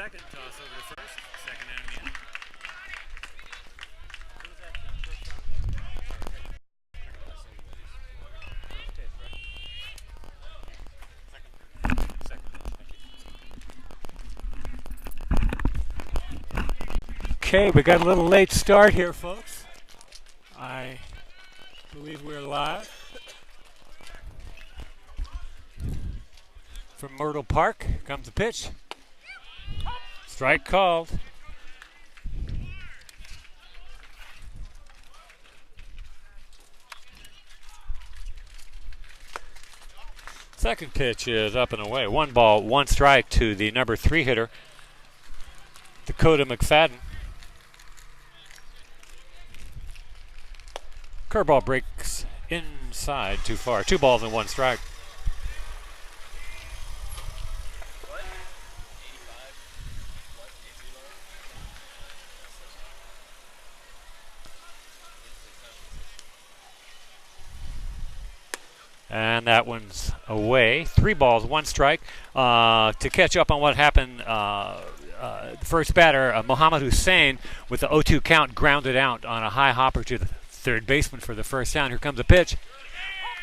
second. Toss over to first. Second down again. Okay, we got a little late start here, folks. I believe we're live from Myrtle Park. Here comes the pitch. Strike called. Second pitch is up and away. 1 ball, 1 strike to the number 3 hitter, Dakota McFadden. Curveball breaks inside too far. 2 balls and 1 strike. And that one's away. 3 balls, 1 strike. To catch up on what happened, the first batter, Mohammad Hussein, with the 0-2 count, grounded out on a high hopper to the third baseman for the first down. Here comes a pitch.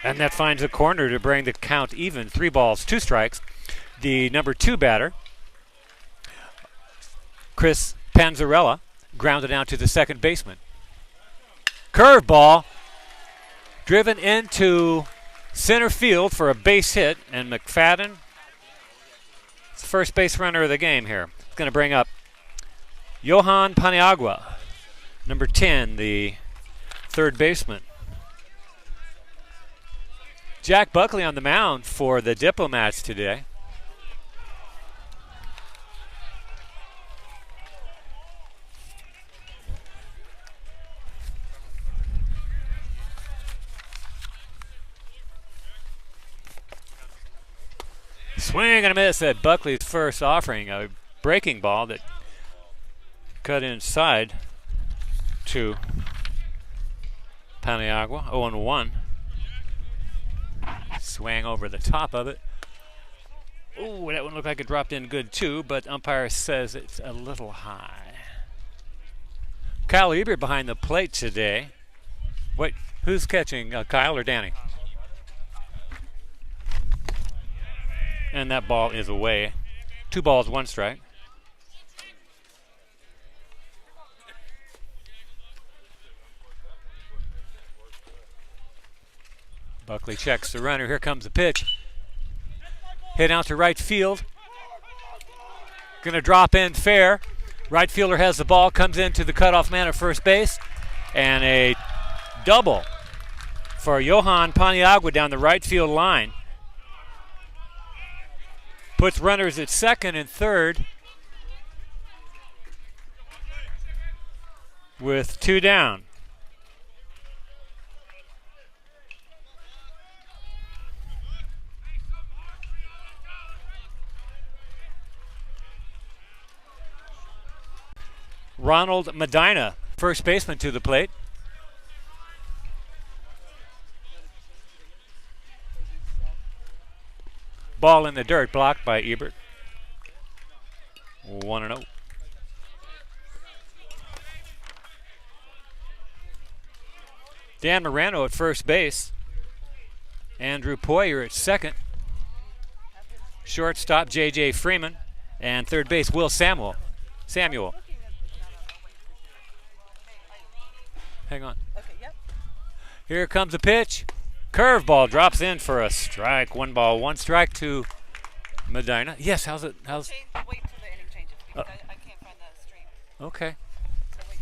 And that finds a corner to bring the count even. 3 balls, 2 strikes. The number 2 batter, Chris Panzarella, grounded out to the second baseman. Curveball driven into center field for a base hit, and McFadden, it's the first base runner of the game here. It's going to bring up Johan Paniagua, number 10, the third baseman. Jack Buckley on the mound for the Diplomats today. Swing and a miss at Buckley's first offering, a breaking ball that cut inside to Paniagua. 0-1. Swang over the top of it. Ooh, that one looked like it dropped in good too, but umpire says it's a little high. Kyle Ebert behind the plate today. Wait, who's catching, Kyle or Danny? And that ball is away. 2 balls, 1 strike. Buckley checks the runner. Here comes the pitch. Hit out to right field. Gonna drop in fair. Right fielder has the ball, comes into the cutoff man at first base. And a double for Johan Paniagua down the right field line. Puts runners at second and third with 2 down. Ronald Medina, first baseman, to the plate. Ball in the dirt, blocked by Ebert. 1-0. Dan Morano at first base. Andrew Poyer at second. Shortstop J.J. Freeman. And third base Will Samuel. Hang on. Here comes a pitch. Curveball drops in for a strike. 1 ball, 1 strike to Medina. Yes, how's it? Wait till the inning changes because I can't find the stream. Okay. So wait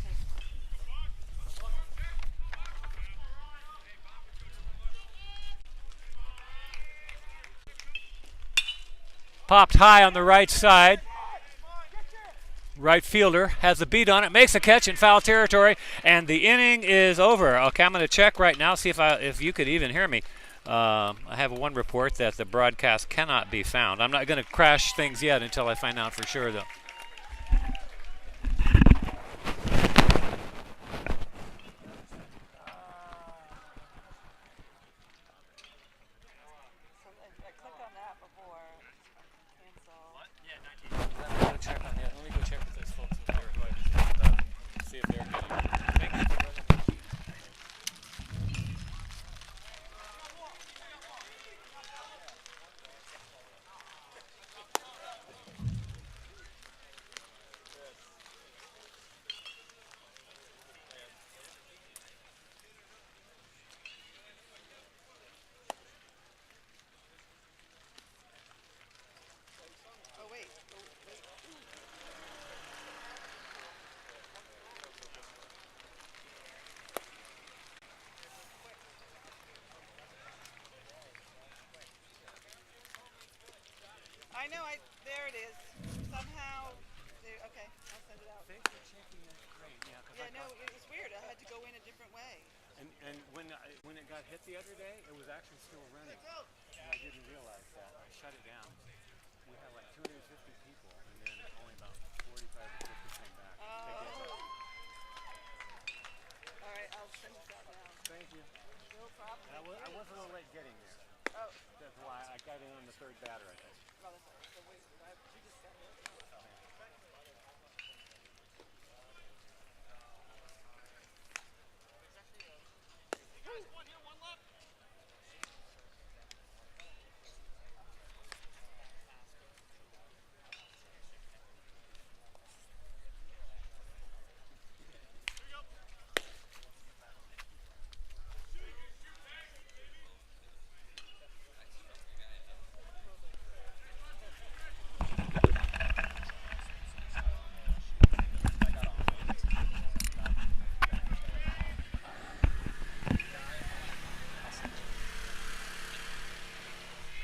till. Popped high on the right side. Right fielder has a beat on it, makes a catch in foul territory, and the inning is over. Okay, I'm going to check right now, see if you could even hear me. I have one report that the broadcast cannot be found. I'm not going to crash things yet until I find out for sure, though. Check on that. I know. There it is. Somehow. Okay, I'll send it out. Thanks for checking that screen. Yeah, Yeah, no, it was weird. I had to go in a different way. and when it got hit the other day, it was actually still running. And I didn't realize that. I shut it down. We had like 250 people, and then only about 45 or 50 came back. All right, I'll send this out now. Thank you. No problem. I was a little late getting there. Oh. That's why I got in on the third batter, I think. Well, that's all right. So wait, we just got it.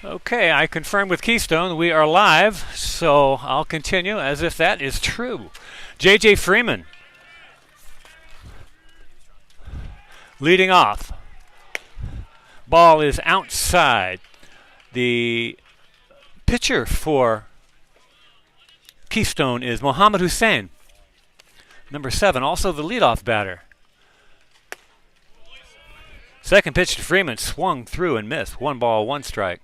Okay, I confirmed with Keystone we are live, so I'll continue as if that is true. J.J. Freeman leading off. Ball is outside. The pitcher for Keystone is Mohammed Hussein, number 7, also the leadoff batter. Second pitch to Freeman, swung through and missed. 1 ball, 1 strike.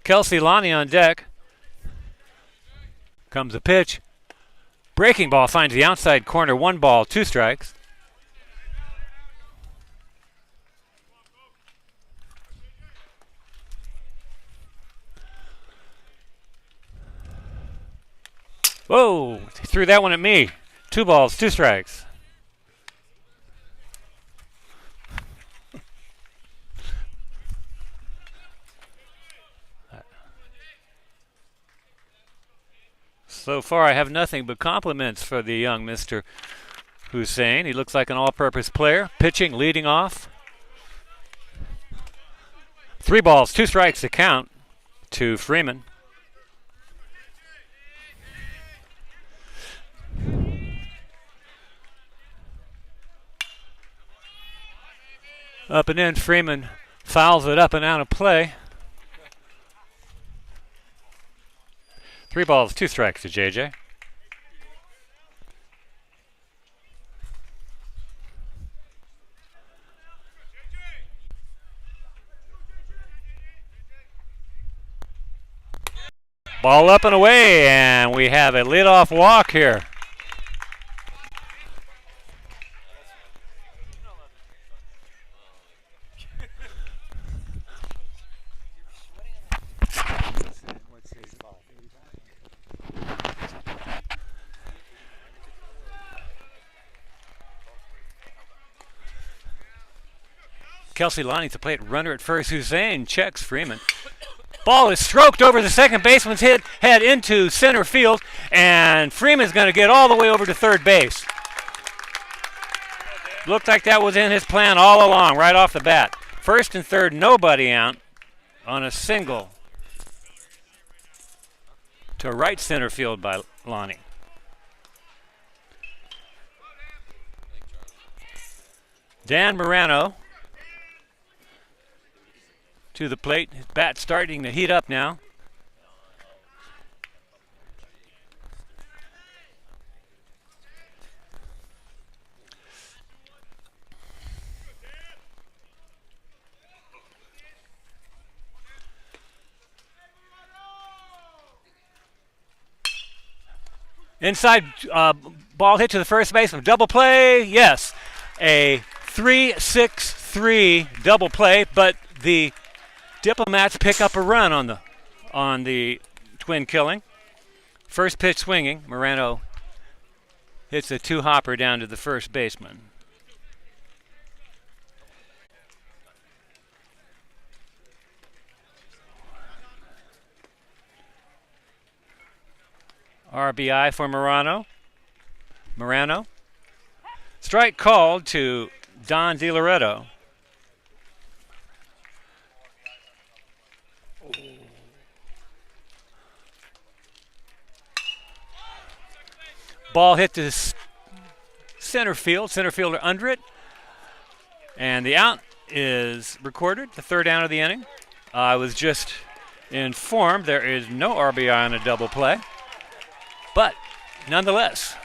Kelsey Lonnie on deck. Comes a pitch. Breaking ball finds the outside corner. 1 ball, 2 strikes. Whoa, he threw that one at me. 2 balls, 2 strikes. So far, I have nothing but compliments for the young Mr. Hussein. He looks like an all-purpose player. Pitching, leading off. 3 balls, 2 strikes to count to Freeman. Up and in, Freeman fouls it up and out of play. 3 balls, 2 strikes to JJ. Ball up and away, and we have a leadoff walk here. Kelsey Lonnie to plate, runner at first. Hussein checks Freeman. Ball is stroked over the second baseman's head into center field, and Freeman's going to get all the way over to third base. Looked like that was in his plan all along, right off the bat. First and third, nobody out on a single to right center field by Lonnie. Dan Morano to the plate. His bat's starting to heat up now. Morano! Inside ball hit to the first baseman. Double play, yes. A 3-6-3 double play, but the Diplomats pick up a run on the twin killing. First pitch swinging. Morano hits a two-hopper down to the first baseman. RBI for Morano. Strike called to Don DiLoretto. Ball hit to center field. Center fielder under it. And the out is recorded, the third down of the inning. I was just informed there is no RBI on a double play. But nonetheless,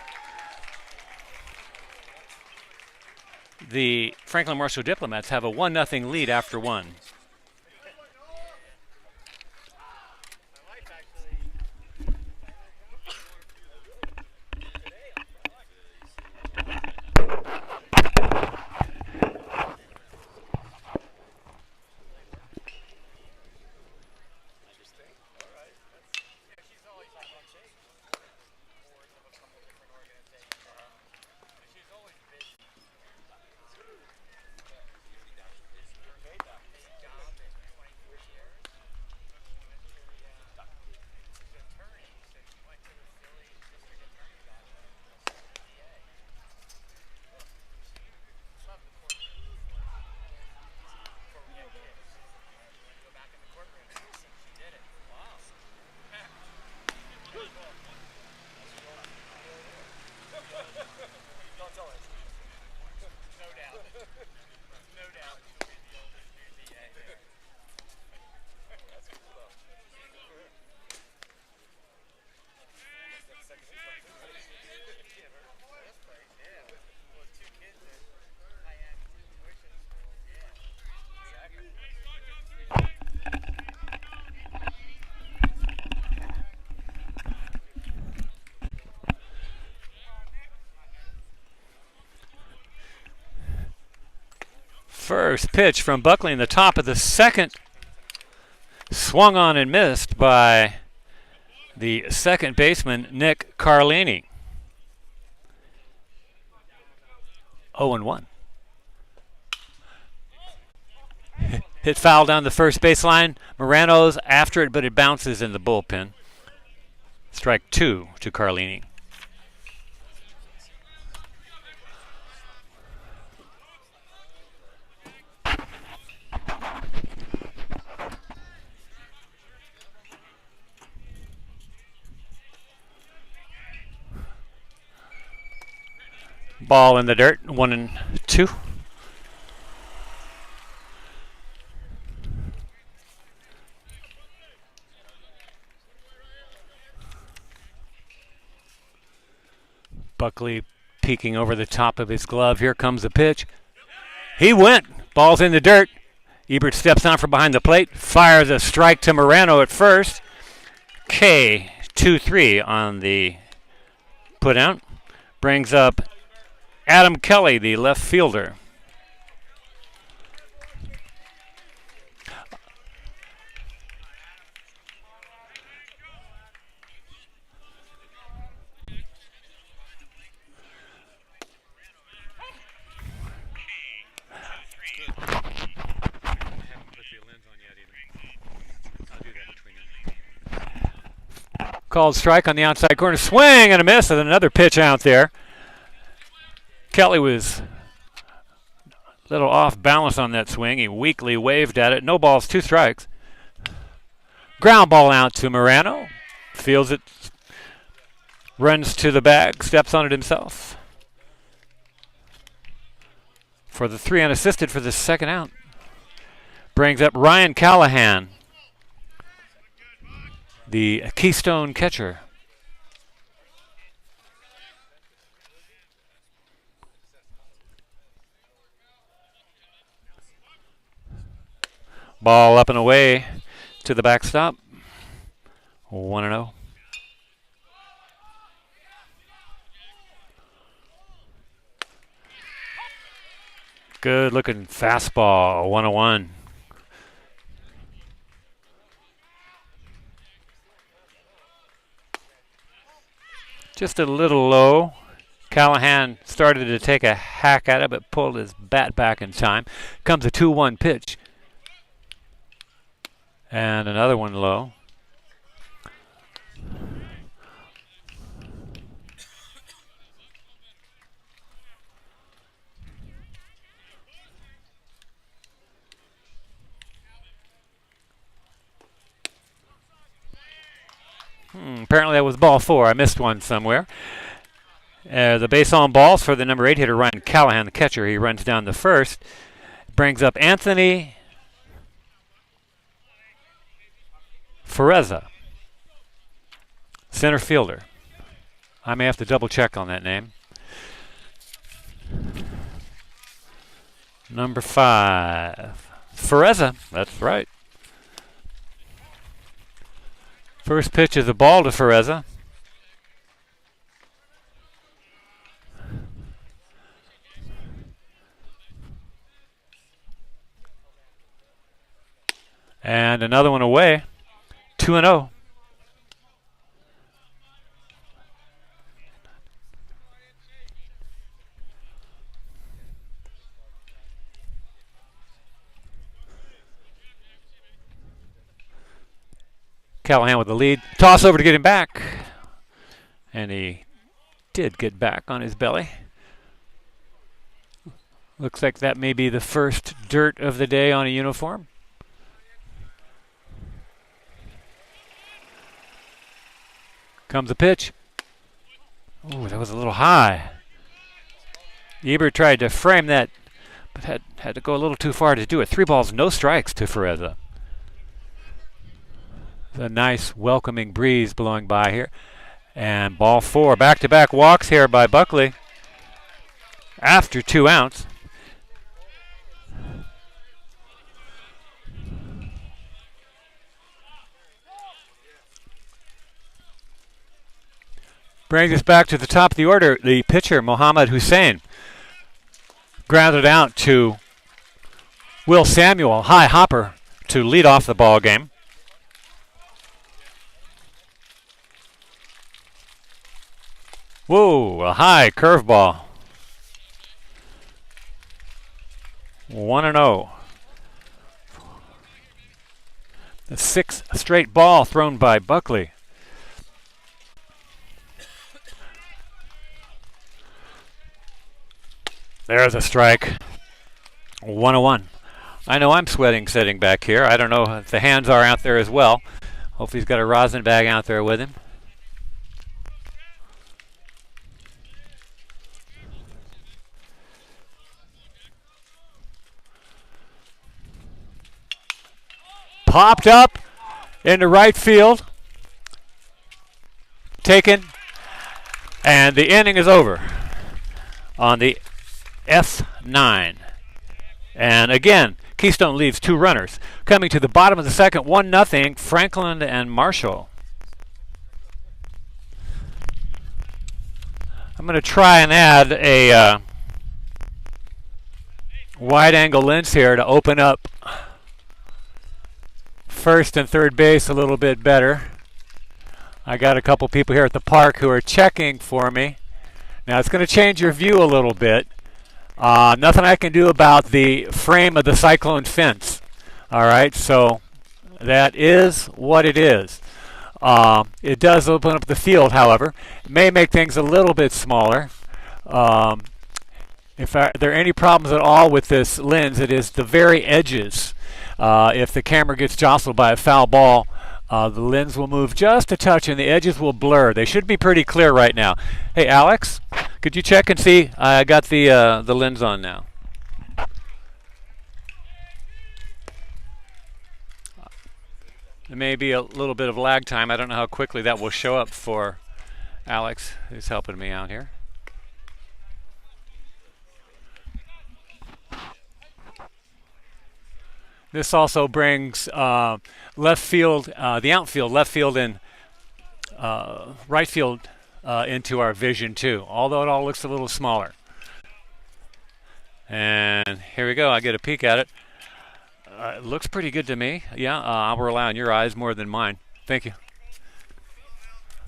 the Franklin Marshall Diplomats have a 1-0 lead after one. First pitch from Buckley in the top of the second. Swung on and missed by the second baseman, Nick Carlini. 0-1. Hit foul down the first baseline. Morano's after it, but it bounces in the bullpen. Strike 2 to Carlini. Ball in the dirt, 1-2. Buckley peeking over the top of his glove. Here comes the pitch. He went. Ball's in the dirt. Ebert steps on from behind the plate, fires a strike to Morano at first. K 2-3 on the put out. Brings up Adam Kelly, the left fielder. Called strike on the outside corner. Swing and a miss with another pitch out there. Kelly was a little off balance on that swing. He weakly waved at it. No balls, 2 strikes. Ground ball out to Morano. Feels it. Runs to the bag. Steps on it himself. For the 3 unassisted for the second out. Brings up Ryan Callahan, the Keystone catcher. Ball up and away to the backstop. 1-0. Good looking fastball. 1-1. Just a little low. Callahan started to take a hack at it, but pulled his bat back in time. Comes a 2-1 pitch. And another one low. Apparently that was ball 4. I missed one somewhere. The base on balls for the number 8 hitter, Ryan Callahan, the catcher. He runs down the first. Brings up Anthony Ferreza, center fielder. I may have to double check on that name. Number 5. Ferreza, that's right. First pitch is a ball to Ferreza. And another one away. 2-0. Callahan with the lead. Toss over to get him back. And he did get back on his belly. Looks like that may be the first dirt of the day on a uniform. Comes the pitch. Ooh, that was a little high. Ebert tried to frame that, but had to go a little too far to do it. 3 balls, no strikes to Ferreza. A nice welcoming breeze blowing by here. And ball 4. Back-to-back walks here by Buckley after 2 outs. Brings us back to the top of the order. The pitcher, Mohammad Hussein, grounded out to Will Samuel, high hopper, to lead off the ball game. Whoa, a high curveball. 1-0. The 6th straight ball thrown by Buckley. There's a strike. 1-1. I know I'm sweating sitting back here. I don't know if the hands are out there as well. Hopefully he's got a rosin bag out there with him. Popped up into right field. Taken. And the inning is over on the F9. And again, Keystone leaves 2 runners. Coming to the bottom of the second, 1-0, Franklin and Marshall. I'm going to try and add a wide-angle lens here to open up first and third base a little bit better. I got a couple people here at the park who are checking for me. Now it's going to change your view a little bit. Nothing I can do about the frame of the Cyclone fence. All right, so that is what it is. It does open up the field, however. It may make things a little bit smaller. If there are any problems at all with this lens, it is the very edges. If the camera gets jostled by a foul ball, the lens will move just a touch and the edges will blur. They should be pretty clear right now. Hey, Alex, could you check and see? I got the lens on now. There may be a little bit of lag time. I don't know how quickly that will show up for Alex, who's helping me out here. This also brings left field, the outfield, left field, and right field into our vision too, although it all looks a little smaller. And here we go. I get a peek at it. It looks pretty good to me. Yeah, I'll rely on your eyes more than mine. Thank you.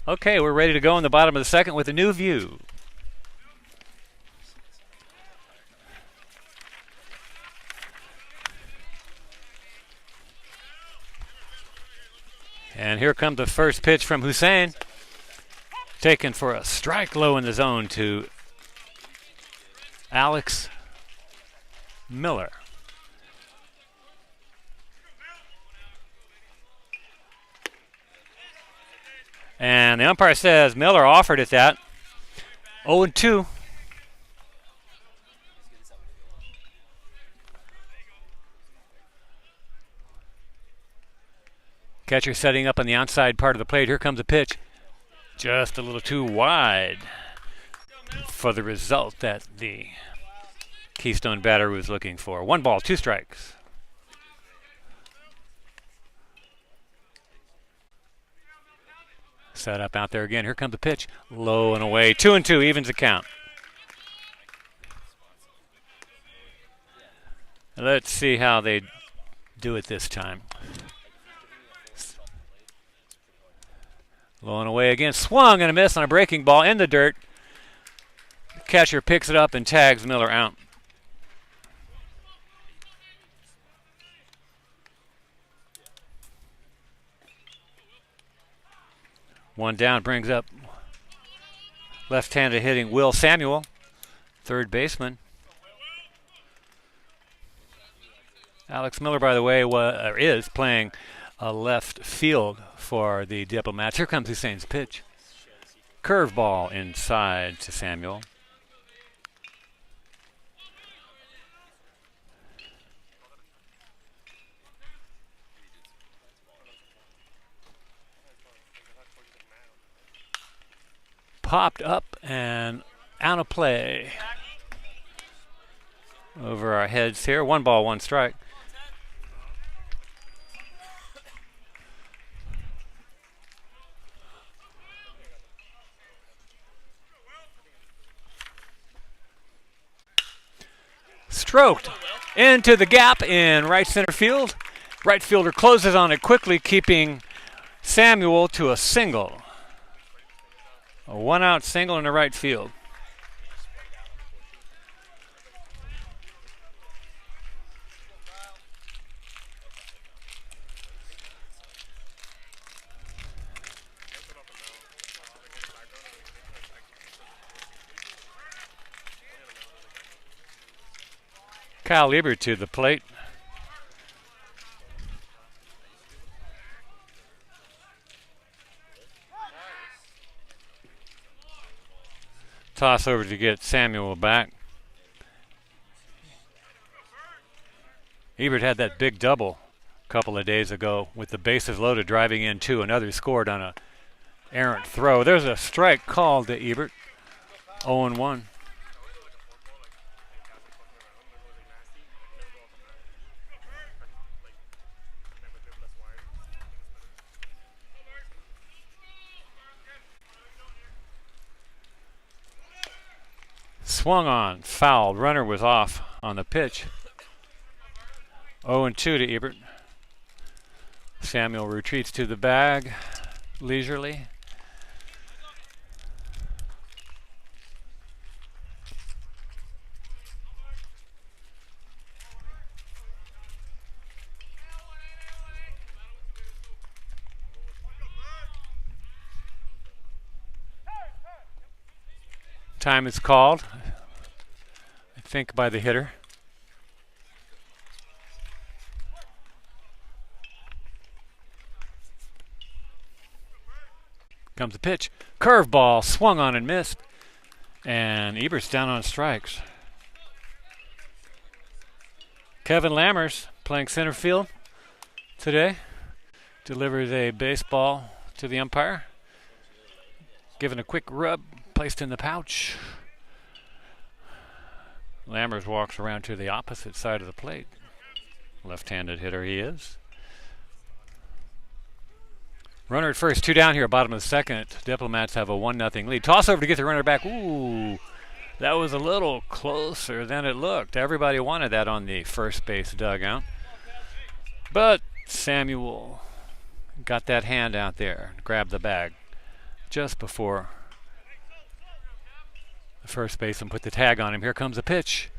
Okay, we're ready to go in the bottom of the second with a new view. And here comes the first pitch from Hussein. Taken for a strike low in the zone to Alex Miller. And the umpire says Miller offered it that. 0-2. Catcher setting up on the outside part of the plate. Here comes a pitch. Just a little too wide for the result that the Keystone batter was looking for. 1 ball, 2 strikes. Set up out there again. Here comes the pitch. Low and away. 2-2 evens the count. Let's see how they do it this time. Low and away again. Swung and a miss on a breaking ball in the dirt. The catcher picks it up and tags Miller out. One down brings up left-handed hitting Will Samuel, third baseman. Alex Miller, by the way, is playing left field for the Diplomats. Here comes Hussein's pitch. Curveball inside to Samuel. Popped up and out of play. Over our heads here. 1 ball, 1 strike. Stroked into the gap in right center field. Right fielder closes on it quickly, keeping Samuel to a single. A 1-out single in the right field. Kyle Ebert to the plate. Toss over to get Samuel back. Ebert had that big double a couple of days ago with the bases loaded, driving in 2. Another scored on a errant throw. There's a strike called to Ebert. 0-1. Swung on, fouled. Runner was off on the pitch. 0-2 to Ebert. Samuel retreats to the bag leisurely. Time is called, I think, by the hitter. Comes the pitch. Curveball swung on and missed. And Ebert's down on strikes. Kevin Lammers playing center field today. Delivers a baseball to the umpire. Given a quick rub. Placed in the pouch. Lammers walks around to the opposite side of the plate. Left-handed hitter he is. Runner at first, 2 down here, bottom of the second. Diplomats have a 1-0 lead. Toss over to get the runner back. Ooh, that was a little closer than it looked. Everybody wanted that on the first base dugout. But Samuel got that hand out there, grabbed the bag just before the first baseman put the tag on him. Here comes a pitch.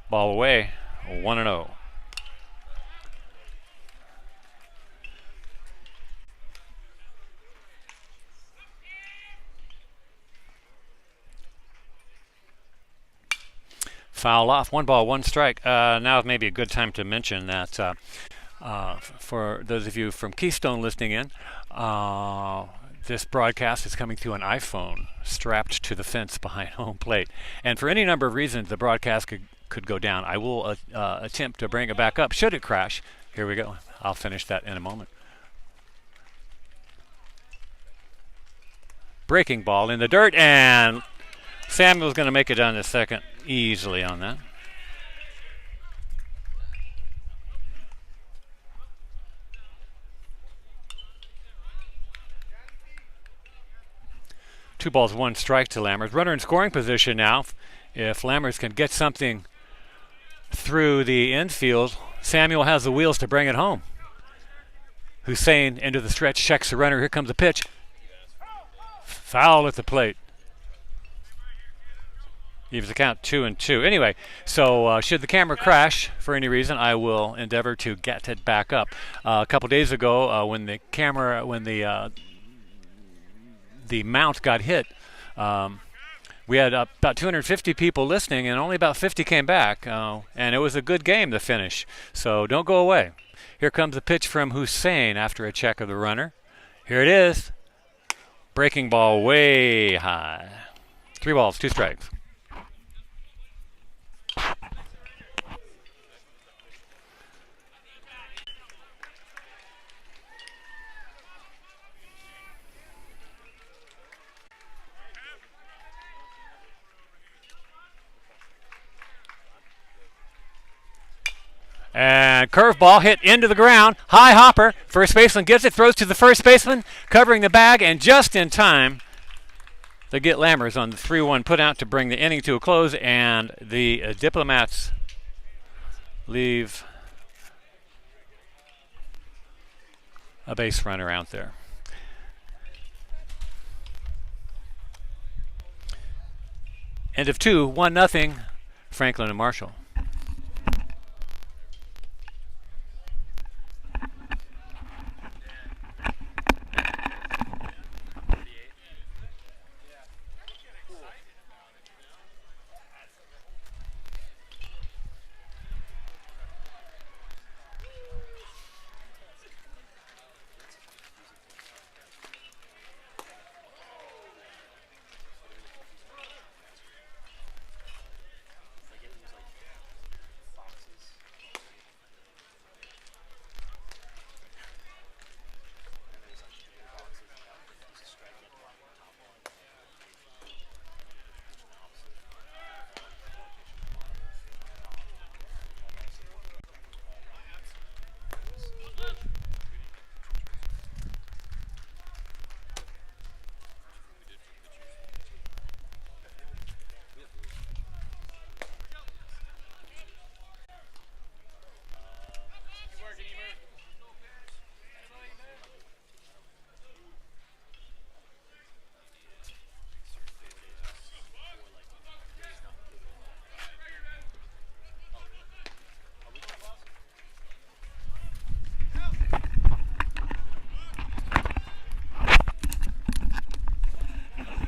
Ball away. 1-0. Foul off. 1 ball, 1 strike. Now maybe a good time to mention that for those of you from Keystone listening in, This broadcast is coming through an iPhone strapped to the fence behind home plate. And for any number of reasons, the broadcast could go down. I will attempt to bring it back up should it crash. Here we go. I'll finish that in a moment. Breaking ball in the dirt, and Samuel's going to make it down to second easily on that. Two balls, one strike to Lammers. Runner in scoring position now. If Lammers can get something through the infield, Samuel has the wheels to bring it home. Hussein into the stretch, checks the runner. Here comes the pitch. Foul at the plate. Leaves the count 2-2. Anyway, so should the camera crash for any reason, I will endeavor to get it back up. A couple days ago, when the mount got hit, we had about 250 people listening, and only about 50 came back. And it was a good game to finish. So don't go away. Here comes the pitch from Hussein after a check of the runner. Here it is. Breaking ball way high. 3 balls, 2 strikes. And curveball hit into the ground. High hopper. First baseman gets it, throws to the first baseman, covering the bag, and just in time to get Lammers on the 3-1 put out to bring the inning to a close, and the Diplomats leave a base runner out there. End of 2, 1-0, Franklin and Marshall.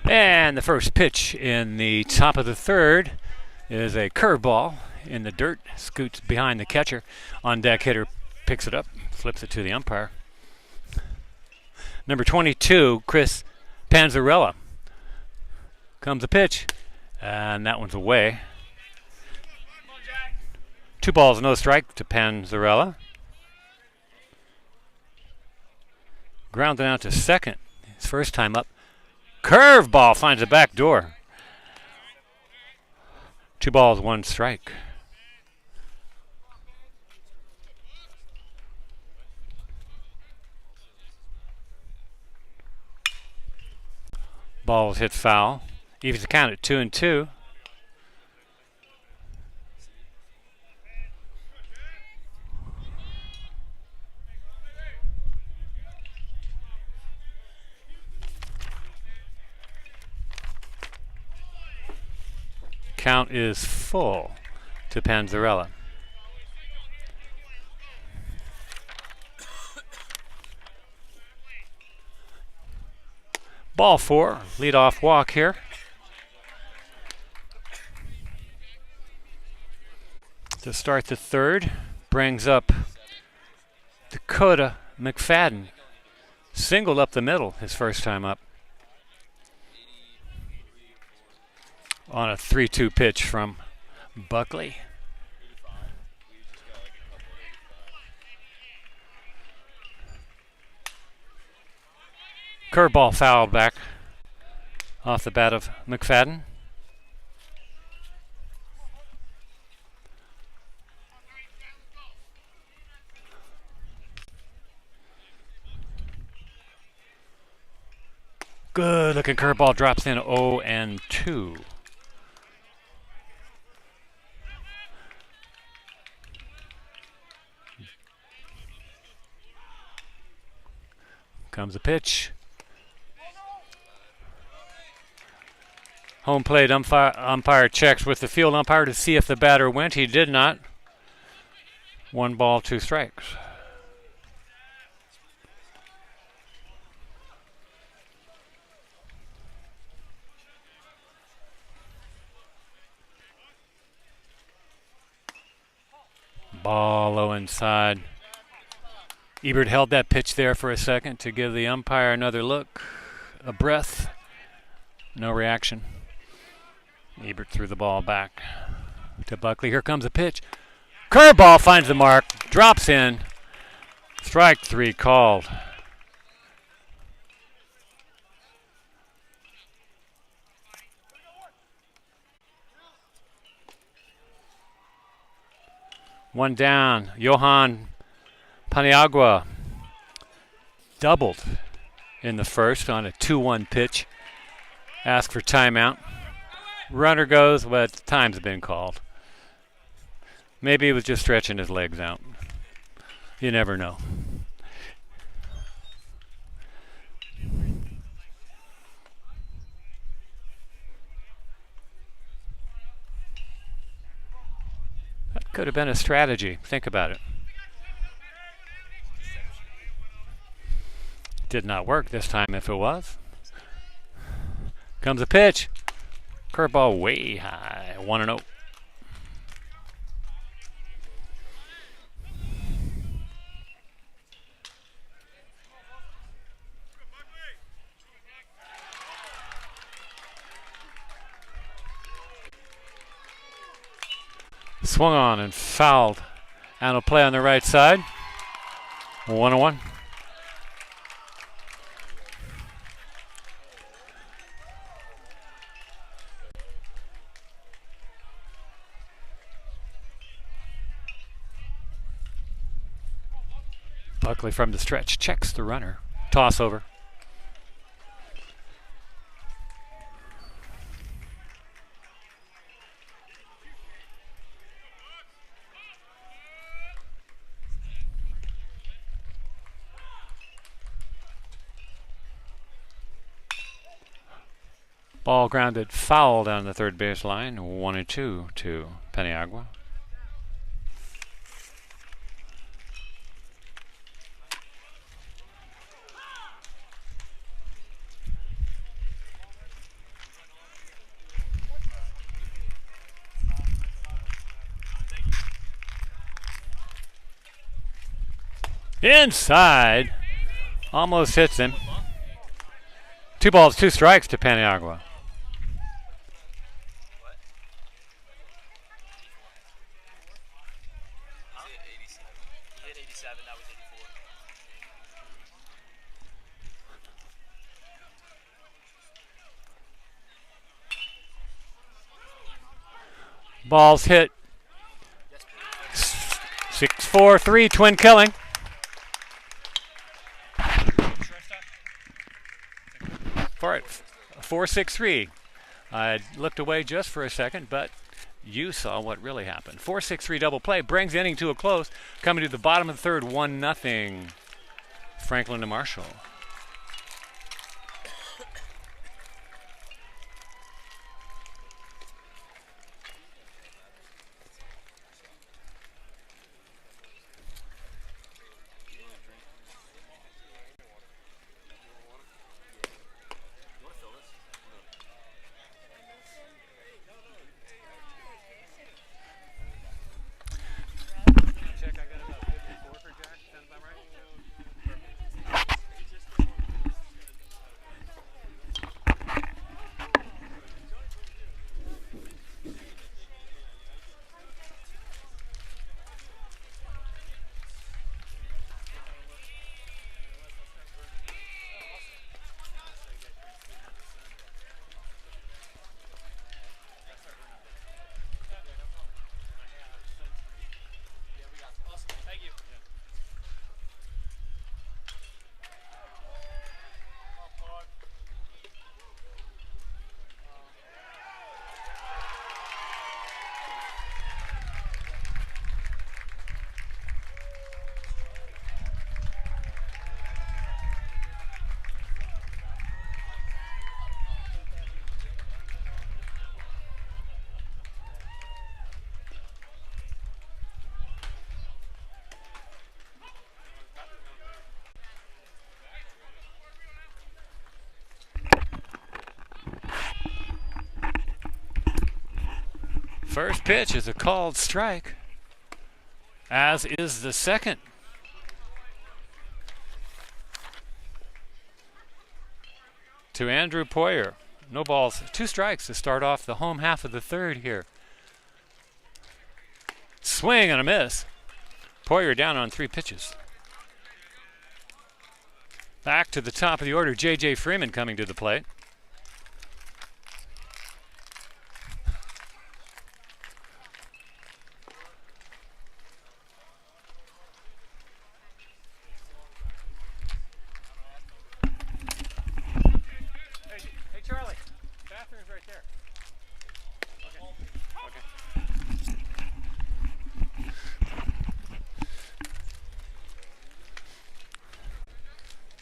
And the first pitch in the top of the third is a curveball in the dirt. Scoots behind the catcher. On deck hitter picks it up, flips it to the umpire. Number 22, Chris Panzarella. Comes the pitch, and that one's away. 2 balls, no strike to Panzarella. Grounded out to second. His first time up. Curveball finds the back door. 2 balls, 1 strike. Ball hit foul. Evens the count at 2-2. Count is full to Panzarella. Ball 4, leadoff walk here. To start the third, brings up Dakota McFadden Singled up the middle his first time up on a 3-2 pitch from Buckley. Curveball fouled back off the bat of McFadden. Good looking curveball drops in 0-2. Comes a pitch. Home plate umpire checks with the field umpire to see if the batter went. He did not. 1 ball, 2 strikes. Ball low inside. Ebert held that pitch there for a second to give the umpire another look, a breath. No reaction. Ebert threw the ball back to Buckley. Here comes a pitch. Curveball finds the mark, drops in. Strike 3 called. One down. Johan Paniagua doubled in the first on a 2-1 pitch. Asked for timeout. Runner goes, but time's been called. Maybe he was just stretching his legs out. You never know. That could have been a strategy. Think about it. Did not work this time if it was. Comes a pitch. Curveball way high. 1-0. Swung on and fouled. And a play on the right side. 1-1. Buckley from the stretch checks the runner. Toss over. Ball grounded foul down the third base line. 1-2 to Paniagua. Inside. Almost hits him. 2 balls, 2 strikes to Paniagua. Balls hit. 6-4-3, twin killing. For it, 4-6-3. I looked away just for a second, but you saw what really happened. 4-6-3 double play brings the inning to a close. Coming to the bottom of the third, 1-0. Franklin to Marshall. First pitch is a called strike, as is the second. To Andrew Poyer. No balls, 2 strikes to start off the home half of the third here. Swing and a miss. Poyer down on 3 pitches. Back to the top of the order, J.J. Freeman coming to the plate. Hey Charlie, bathroom's right there.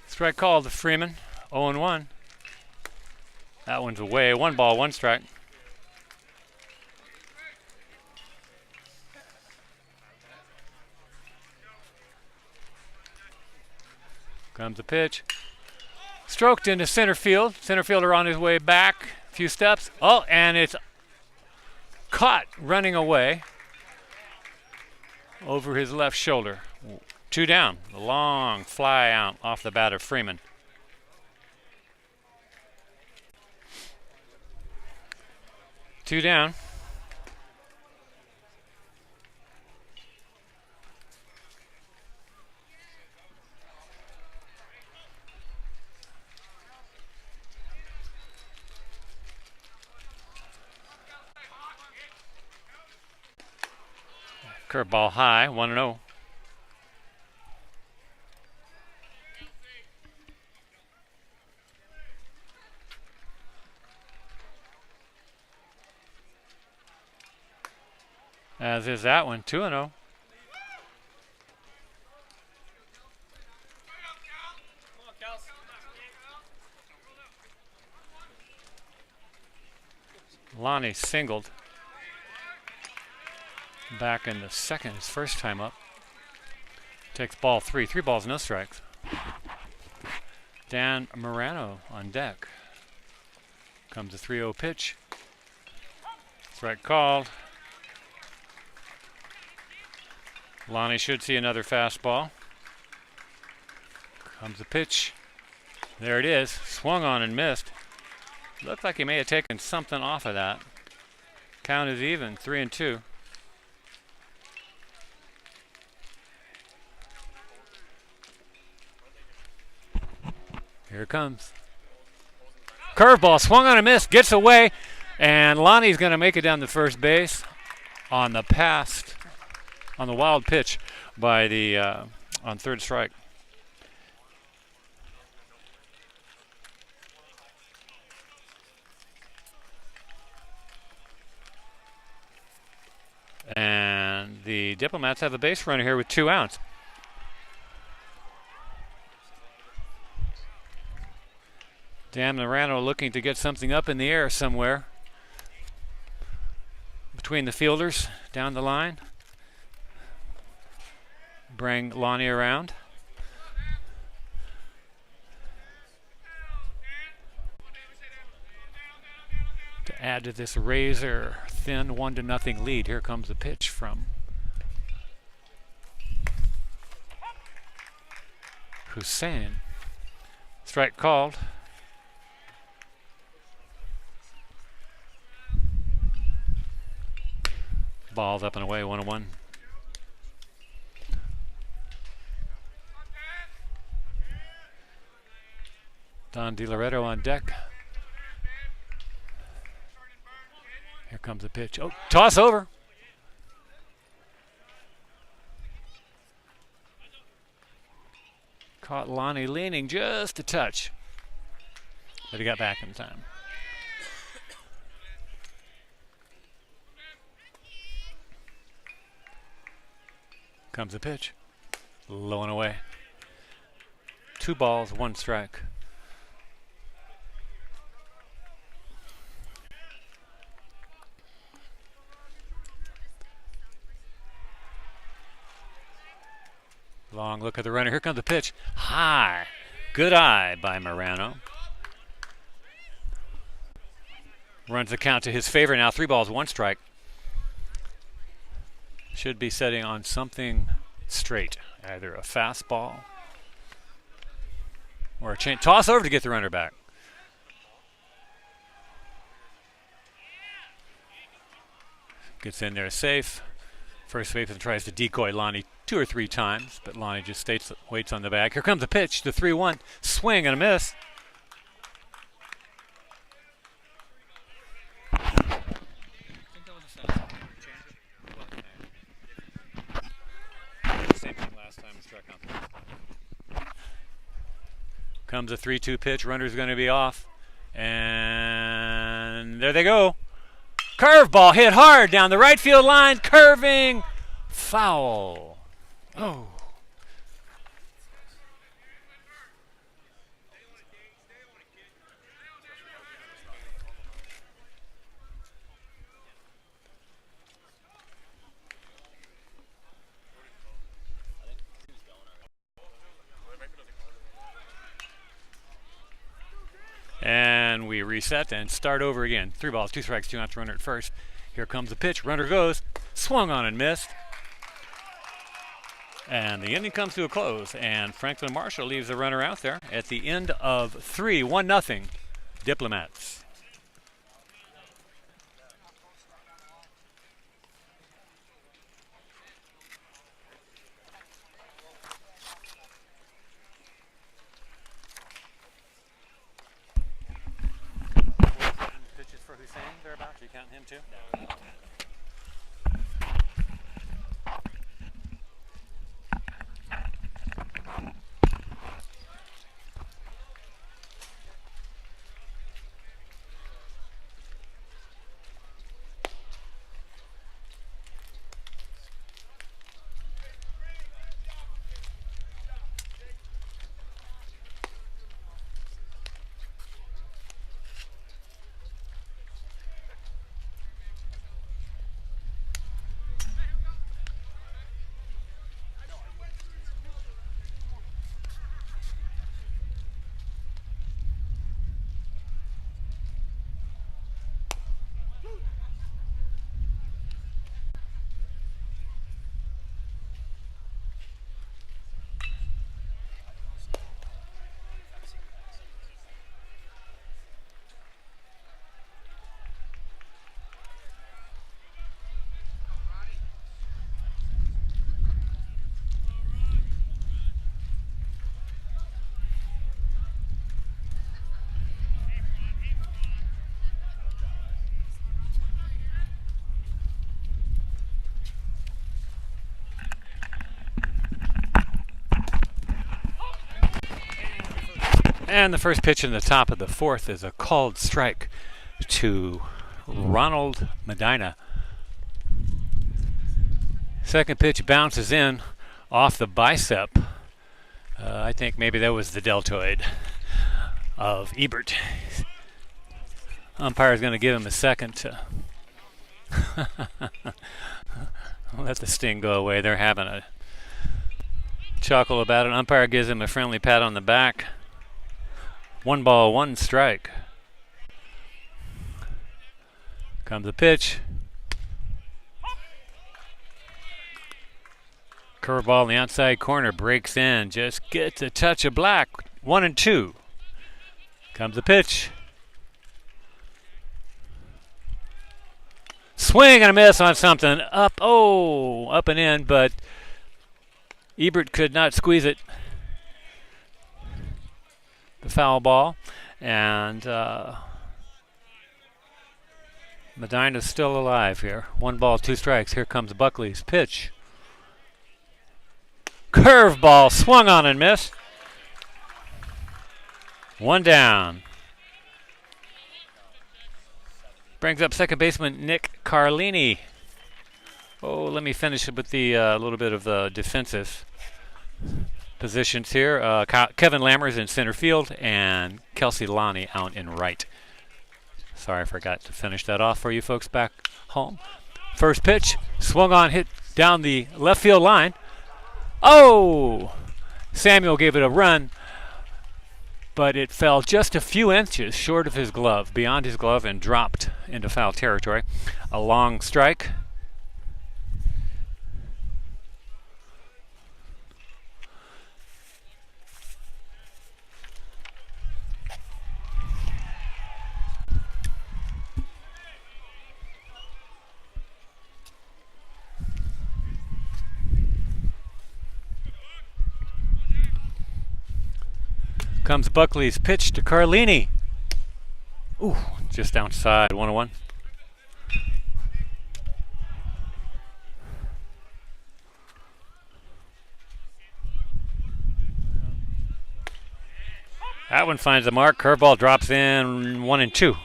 Strike called to Freeman, 0-1. That one's away. 1 ball, 1 strike. Comes the pitch. Stroked into center field. Center fielder on his way back. A few steps. Oh, and it's caught running away over his left shoulder. 2 down. A long fly out off the bat of Freeman. Two down. Curveball high, 1-0. As is that one, 2-0. Lonnie singled. Back in the second, his first time up. Takes ball 3. 3 balls, no strikes. Dan Morano on deck. Comes a 3-0 pitch. Strike called. Lonnie should see another fastball. Comes the pitch. There it is. Swung on and missed. Looked like he may have taken something off of that. Count is even, 3-2. Here it comes. Curveball, swung on and missed, gets away, and Lonnie's going to make it down to first base on the pass, on the wild pitch by the on third strike. And the Diplomats have a base runner here with 2 outs. Dan Morano looking to get something up in the air somewhere between the fielders down the line. Bring Lonnie around. To add to this razor thin 1-0 lead, here comes the pitch from Hussein. Strike called. Ball's up and away, 1-1. Don DiLoretto on deck. Here comes the pitch. Oh, toss over. Caught Lonnie leaning just a touch, but he got back in time. Comes the pitch. Low and away. 2 balls, 1 strike. Long look at the runner. Here comes the pitch. High. Good eye by Morano. Runs the count to his favor now. 3 balls, 1 strike. should be setting on something straight, either a fastball or a change. Toss over to get the runner back. Gets in there safe. First baseman tries to decoy Lonnie 2 or 3 times, but Lonnie just waits on the bag. Here comes the pitch, the 3-1 swing and a miss. Same thing last time, struck out. Comes a 3-2 pitch. Runner's going to be off, and there they go. Curveball hit hard down the right field line, curving, foul. Oh. And we reset and start over again. 3 balls, 2 strikes, 2 outs, runner at first. Here comes the pitch. Runner goes. Swung on and missed. And the inning comes to a close. And Franklin Marshall leaves the runner out there at the end of 3, 1-0 Diplomats. You counting him too? And the first pitch in the top of the 4th is a called strike to Ronald Medina. Second pitch bounces in off the bicep. I think maybe that was the deltoid of Ebert. Umpire's going to give him a second to let the sting go away. They're having a chuckle about it. Umpire gives him a friendly pat on the back. 1 ball, 1 strike. Comes the pitch. Curveball in the outside corner, breaks in, just gets a touch of black. 1-2. Comes the pitch. Swing and a miss on something. Up and in, but Ebert could not squeeze it. The foul ball, and Medina's still alive here. 1 ball, 2 strikes. Here comes Buckley's pitch. Curveball swung on and missed. 1 down. Brings up second baseman Nick Carlini. Oh, let me finish it with the little bit of the defensive positions here. Kevin Lammers in center field and Kelsey Lonnie out in right. Sorry, I forgot to finish that off for you folks back home. First pitch, swung on, hit down the left field line. Oh! Samuel gave it a run, but it fell just a few inches short of his glove, beyond his glove, and dropped into foul territory. A long strike. Comes Buckley's pitch to Carlini. Ooh, just outside, 1-1. That one finds the mark. Curveball drops in 1-2.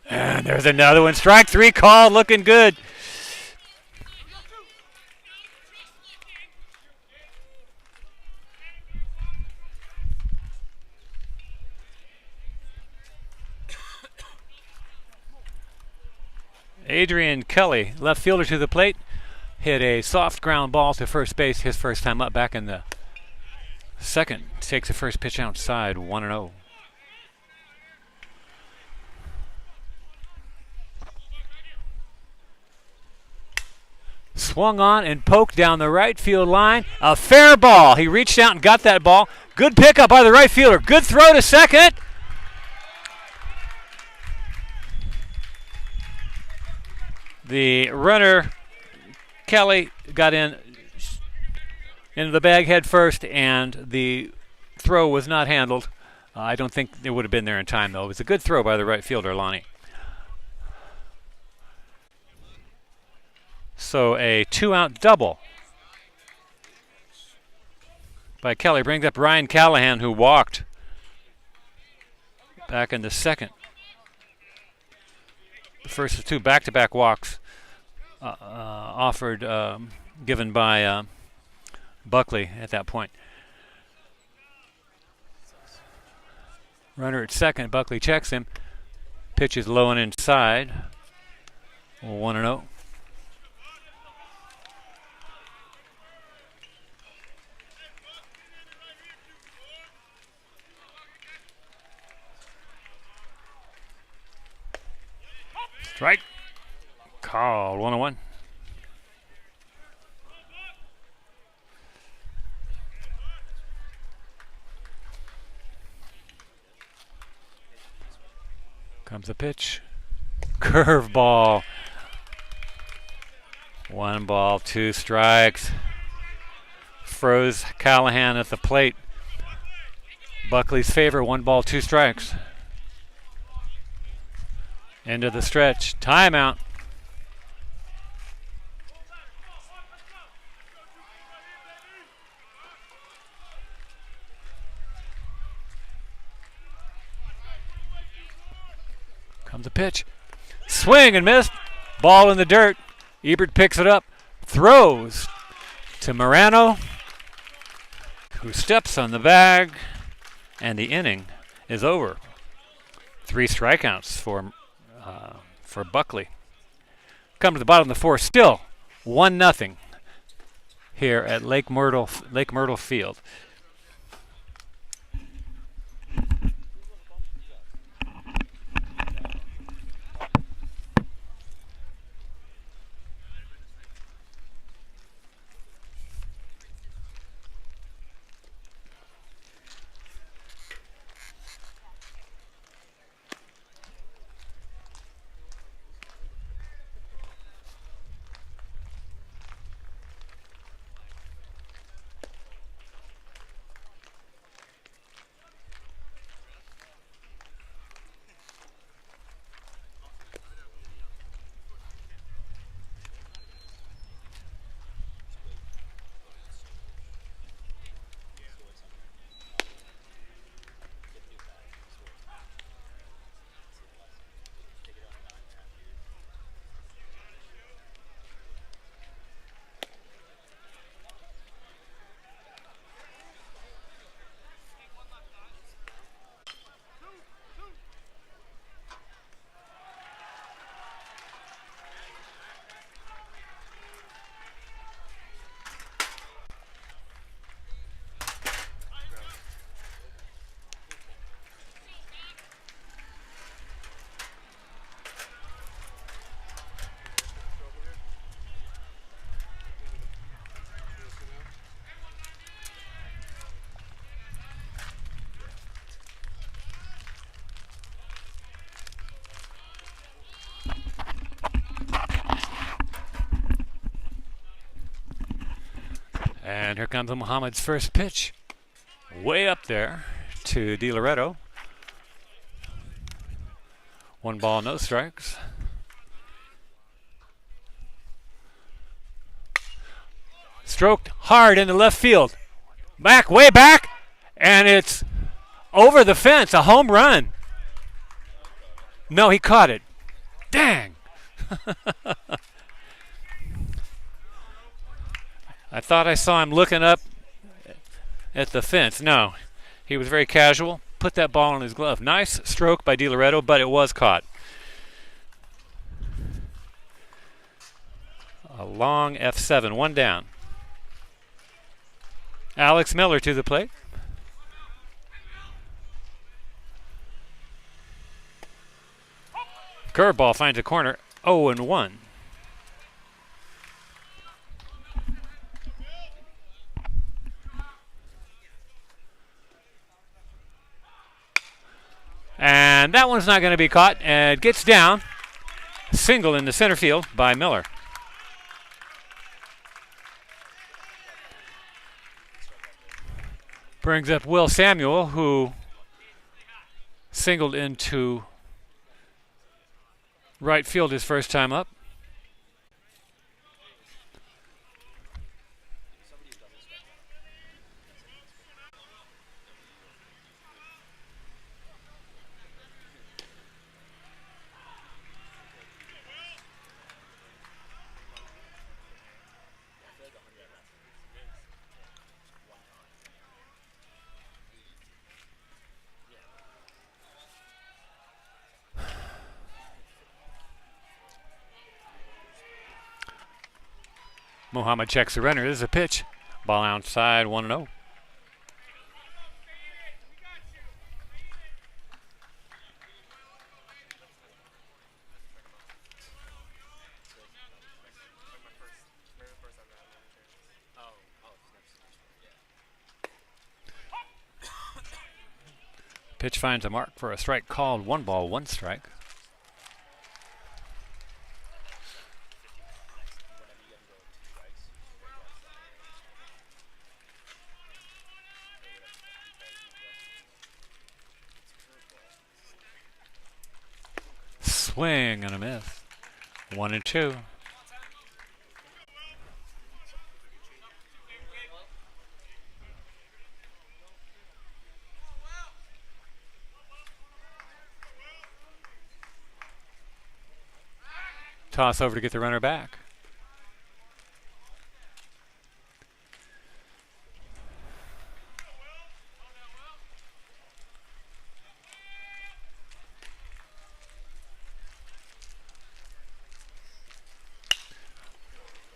And there's another one. Strike three call, looking good. Adrian Kelly, left fielder to the plate, hit a soft ground ball to first base his first time up back in the second. Takes the first pitch outside, 1-0. Swung on and poked down the right field line. A fair ball. He reached out and got that ball. Good pickup by the right fielder. Good throw to second. The runner, Kelly, got into the bag head first, and the throw was not handled. I don't think it would have been there in time, though. It was a good throw by the right fielder, Lonnie. So a 2-out double by Kelly brings up Ryan Callahan, who walked back in the second. The first of two back-to-back walks given by Buckley at that point. Runner at second. Buckley checks him. Pitch is low and inside. 1-0. Strike. Call, 1-1. Comes the pitch. Curveball. 1 ball, 2 strikes. Froze Callahan at the plate. Buckley's favor, 1 ball, 2 strikes. End of the stretch. Timeout. Comes the pitch. Swing and miss. Ball in the dirt. Ebert picks it up. Throws to Morano, who steps on the bag. And the inning is over. 3 strikeouts for Buckley. Come to the bottom of the 4th, still 1-0 here at Lake Myrtle Field. And here comes Muhammad's first pitch. Way up there to DiLoretto. 1 ball, no strikes. Stroked hard into left field. Back, way back. And it's over the fence, a home run. No, he caught it. Dang. I thought I saw him looking up at the fence. No, he was very casual. Put that ball in his glove. Nice stroke by DiLoretto, but it was caught. A long F7, 1 down. Alex Miller to the plate. Curveball finds a corner, 0-1. And that one's not going to be caught, and it gets down. Single in the center field by Miller. Brings up Will Samuel, who singled into right field his first time up. Muhammad checks the runner. This is a pitch. Ball outside, 1-0. Pitch finds a mark for a strike called. 1 ball, 1 strike. Swing and a miss. 1-2. Toss over to get the runner back.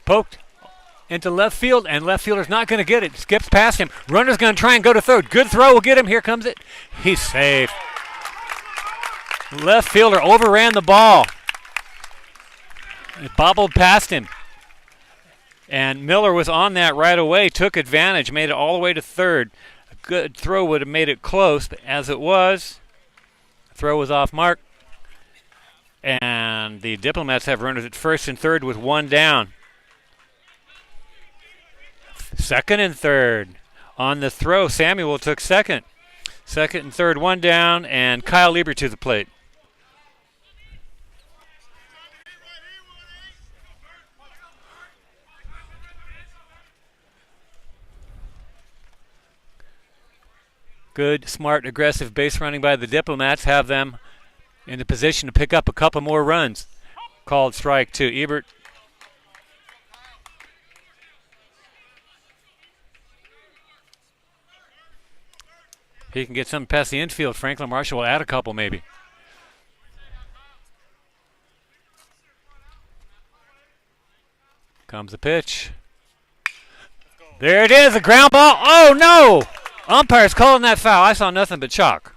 Poked into left field, and left fielder's not going to get it. Skips past him. Runner's going to try and go to third. Good throw will get him. Here comes it. He's safe. Left fielder overran the ball. It bobbled past him. And Miller was on that right away, took advantage, made it all the way to third. A good throw would have made it close, but as it was, the throw was off mark. And the Diplomats have runners at first and third with 1 down. Second and third. On the throw, Samuel took second. Second and third, 1 down, and Kyle Lieber to the plate. Good, smart, aggressive base running by the Diplomats have them in the position to pick up a couple more runs. Called strike to Ebert. He can get something past the infield. Franklin Marshall will add a couple maybe. Comes the pitch. There it is, a ground ball. Oh, no! Umpire's calling that foul. I saw nothing but chalk.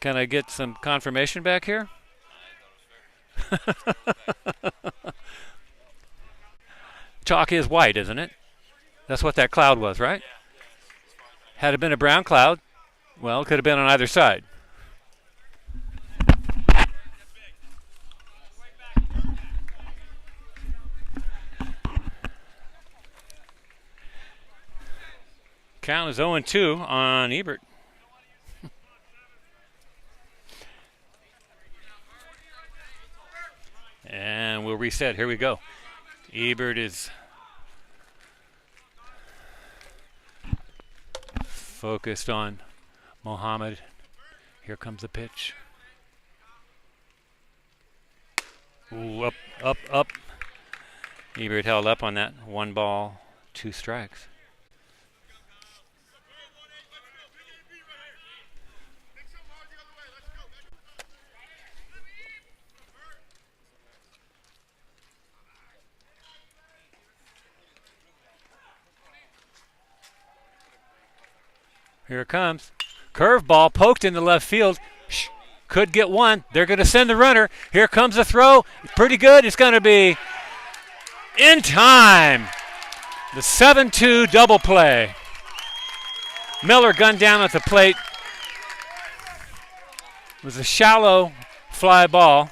Can I get some confirmation back here? Chalk is white, isn't it? That's what that cloud was, right? Had it been a brown cloud, well, it could have been on either side. Count is 0-2 on Ebert. And we'll reset. Here we go. Ebert is focused on Mohammed. Here comes the pitch. Ooh, up, up, up. Ebert held up on that. 1 ball, 2 strikes. Here it comes. Curveball poked into left field. Could get one. They're going to send the runner. Here comes the throw. Pretty good. It's going to be in time. The 7-2 double play. Miller gunned down at the plate. It was a shallow fly ball.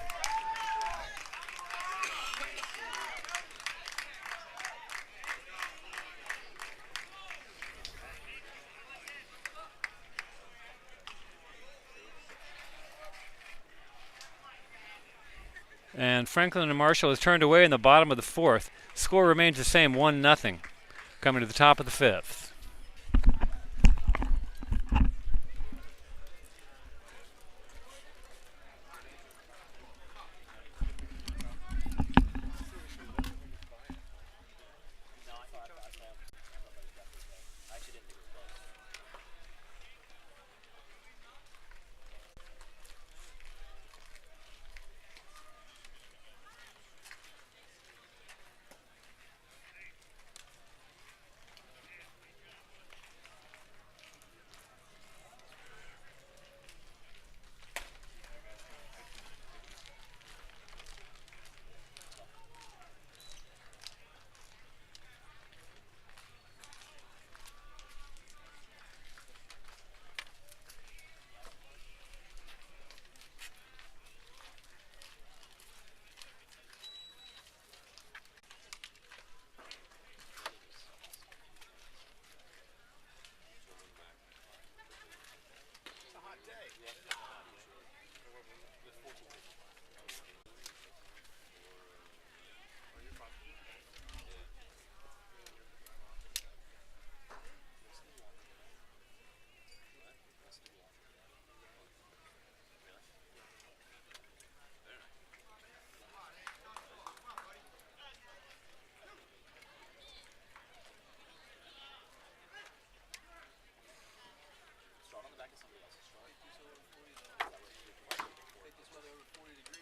And Franklin and Marshall has turned away in the bottom of the 4th. Score remains the same, 1-0. Coming to the top of the 5th.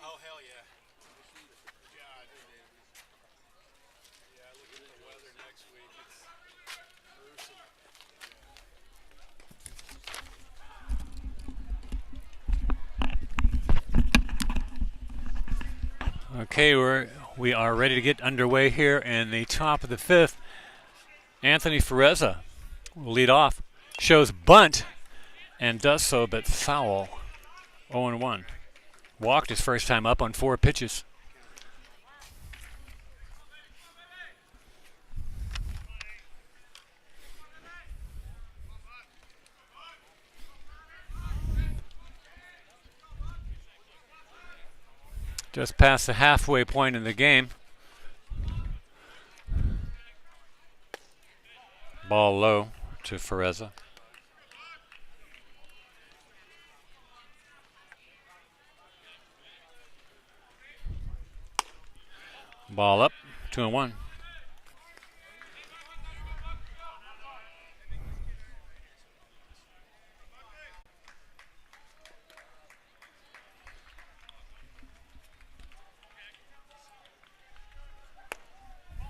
Oh, hell yeah. Yeah, I do, man. Yeah, I look at the weather next week. It's gruesome. Okay, we are ready to get underway here in the top of the 5th. Anthony Ferrezza will lead off. Shows bunt and does so, but foul. 0-1. Walked his first time up on 4 pitches. Just past the halfway point in the game. Ball low to Ferrezza. Ball up, 2-1.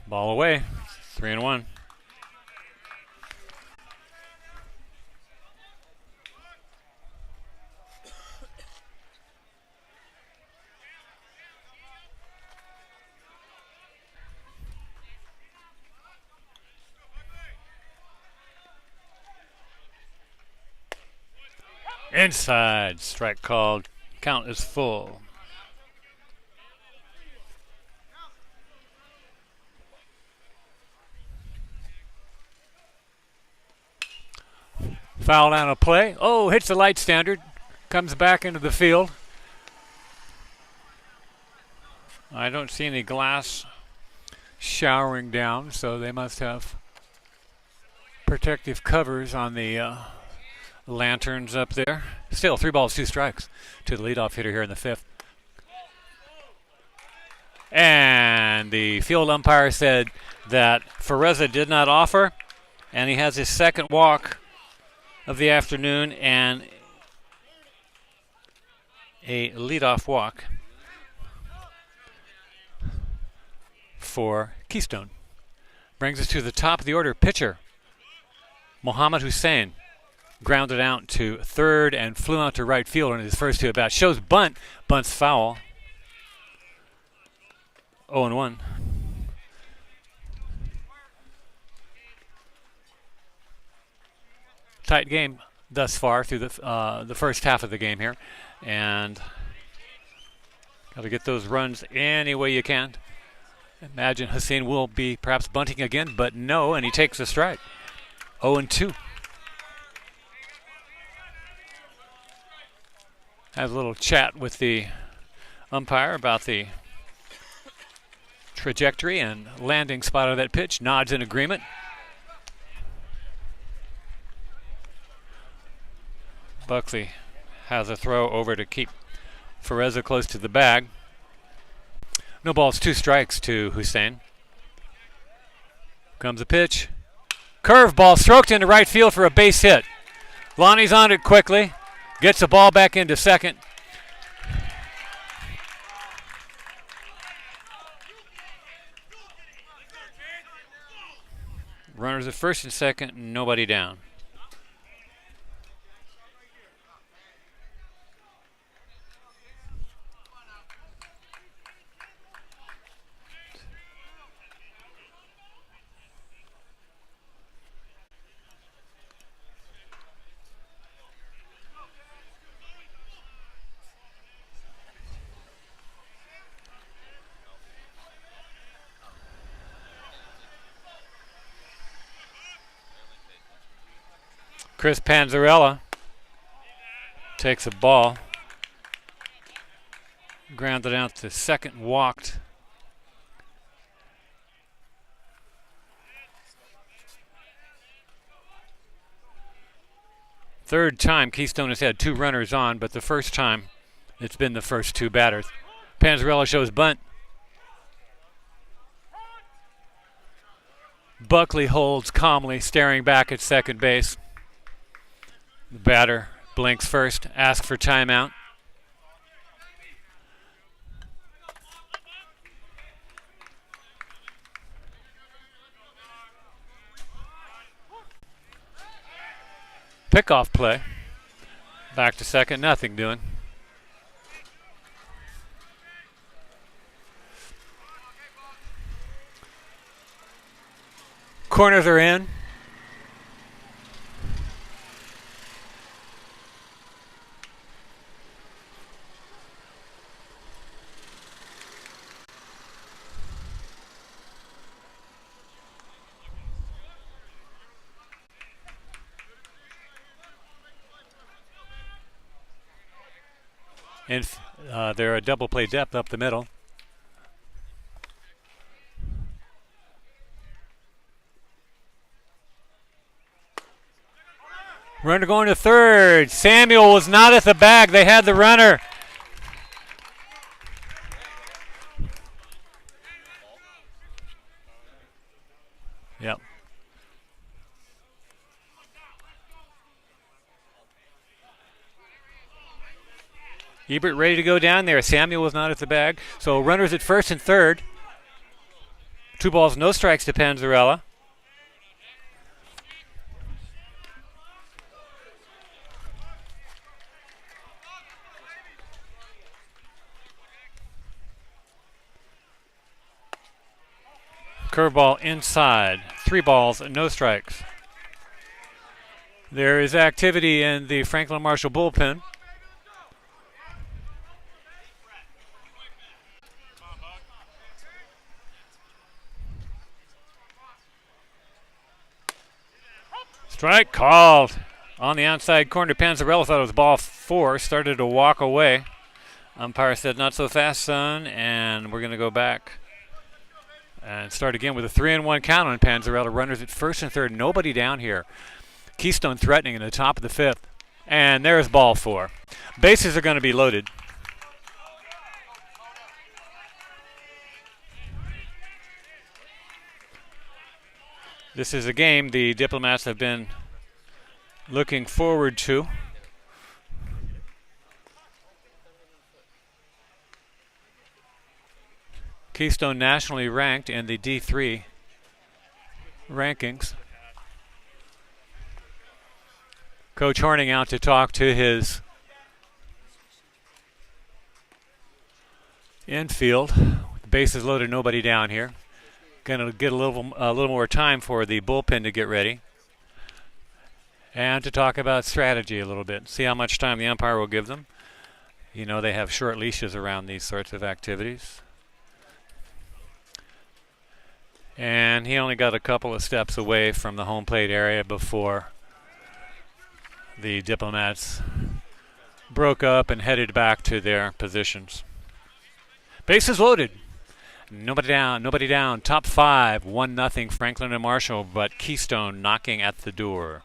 Ball away, 3-1. Inside, strike called. Count is full. Foul on a play. Oh, hits the light standard. Comes back into the field. I don't see any glass showering down, so they must have protective covers on the lanterns up there. Still, 3 balls, 2 strikes to the leadoff hitter here in the 5th. And the field umpire said that Ferrezza did not offer, and he has his second walk of the afternoon and a leadoff walk for Keystone. Brings us to the top of the order. Pitcher Mohammed Hussein grounded out to third and flew out to right field in his first 2 at bats. Shows bunt. Bunt's foul. 0-1. Tight game thus far through the first half of the game here, and got to get those runs any way you can. Imagine Hussein will be perhaps bunting again, but no, and he takes a strike. 0-2. Has a little chat with the umpire about the trajectory and landing spot of that pitch. Nods in agreement. Buckley has a throw over to keep Ferrezza close to the bag. No balls, 2 strikes to Hussein. Comes a pitch. Curveball stroked into right field for a base hit. Lonnie's on it quickly. Gets the ball back into second. Runners at first and second, nobody down. Chris Panzarella takes a ball, grounded out to second, walked. Third time Keystone has had 2 runners on, but the first time it's been the first 2 batters. Panzarella shows bunt. Buckley holds calmly, staring back at second base. The batter blinks first, asks for timeout. Pickoff play. Back to second, nothing doing. Corners are in. And they're a double play depth up the middle. Runner going to third. Samuel was not at the bag. They had the runner. Yep. Ebert ready to go down there. Samuel was not at the bag. So runners at first and third. 2 balls, no strikes to Panzarella. Curveball inside. 3 balls, no strikes. There is activity in the Franklin Marshall bullpen. Strike called On the outside corner, Panzarella thought it was ball 4, started to walk away. Umpire said, not so fast, son, and we're going to go back and start again with a 3-1 count on Panzarella. Runners at first and third, nobody down here. Keystone threatening in the top of the 5th, and there's ball 4. Bases are going to be loaded. This is a game the Diplomats have been looking forward to. Keystone nationally ranked in the D3 rankings. Coach Horning out to talk to his infield. The bases loaded, nobody down here. Going to get a little more time for the bullpen to get ready. And to talk about strategy a little bit. See how much time the umpire will give them. You know they have short leashes around these sorts of activities. And he only got a couple of steps away from the home plate area before the Diplomats broke up and headed back to their positions. Bases loaded. Nobody down. Top 5, 1-0 Franklin and Marshall, but Keystone knocking at the door.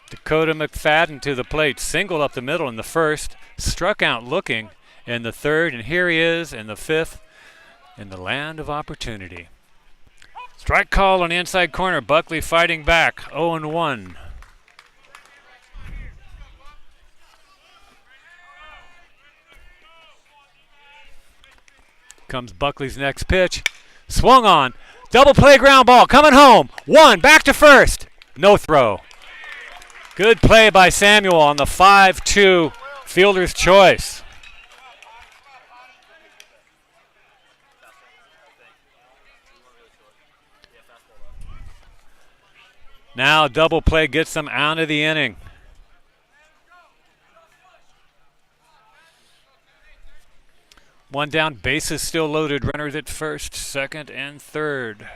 Dakota McFadden to the plate, singled up the middle in the 1st, struck out looking in the 3rd, and here he is in the 5th in the land of opportunity. Strike call on the inside corner, Buckley fighting back, 0-1. Comes Buckley's next pitch, swung on, double play ground ball, coming home, 1, back to 1st, no throw. Good play by Samuel on the 5-2 fielder's choice. Now double play gets them out of the inning. One down, bases still loaded. Runners at 1st, 2nd, and 3rd.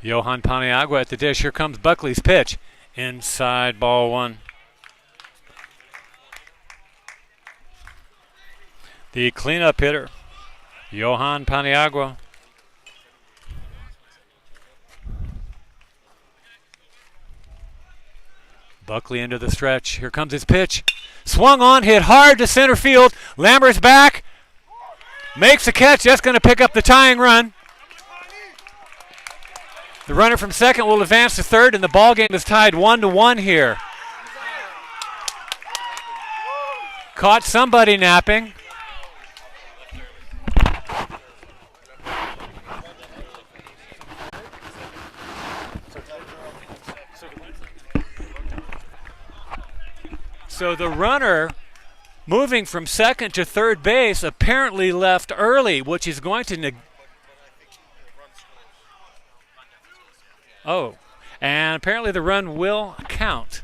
Johan Paniagua at the dish. Here comes Buckley's pitch. Inside, ball 1. The cleanup hitter, Johan Paniagua. Buckley into the stretch. Here comes his pitch. Swung on, hit hard to center field. Lambert's back. Makes a catch. That's going to pick up the tying run. The runner from 2nd will advance to 3rd, and the ball game is tied 1-1 here. Caught somebody napping. So the runner moving from 2nd to 3rd base apparently left early, which is going to and apparently the run will count.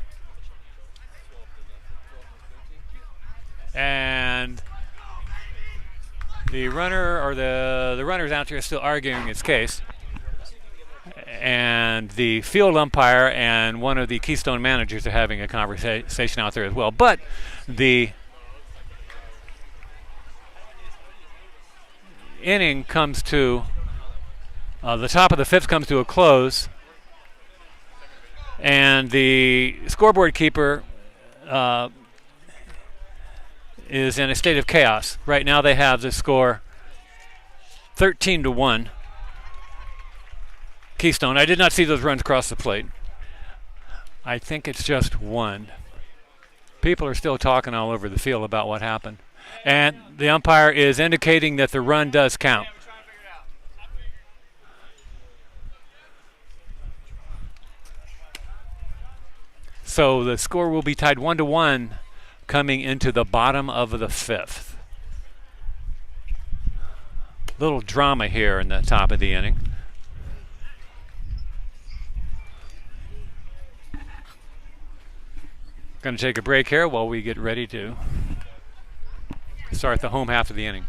And the runner or the runners out there are still arguing its case. And the field umpire and one of the Keystone managers are having a conversation out there as well. But the inning comes to, the top of the 5th comes to a close. And the scoreboard keeper is in a state of chaos. Right now they have the score 13-1. Keystone. I did not see those runs cross the plate. I think it's just 1. People are still talking all over the field about what happened. And the umpire is indicating that the run does count. So the score will be tied 1-1 coming into the bottom of the 5th. Little drama here in the top of the inning. Going to take a break here while we get ready to start the home half of the inning.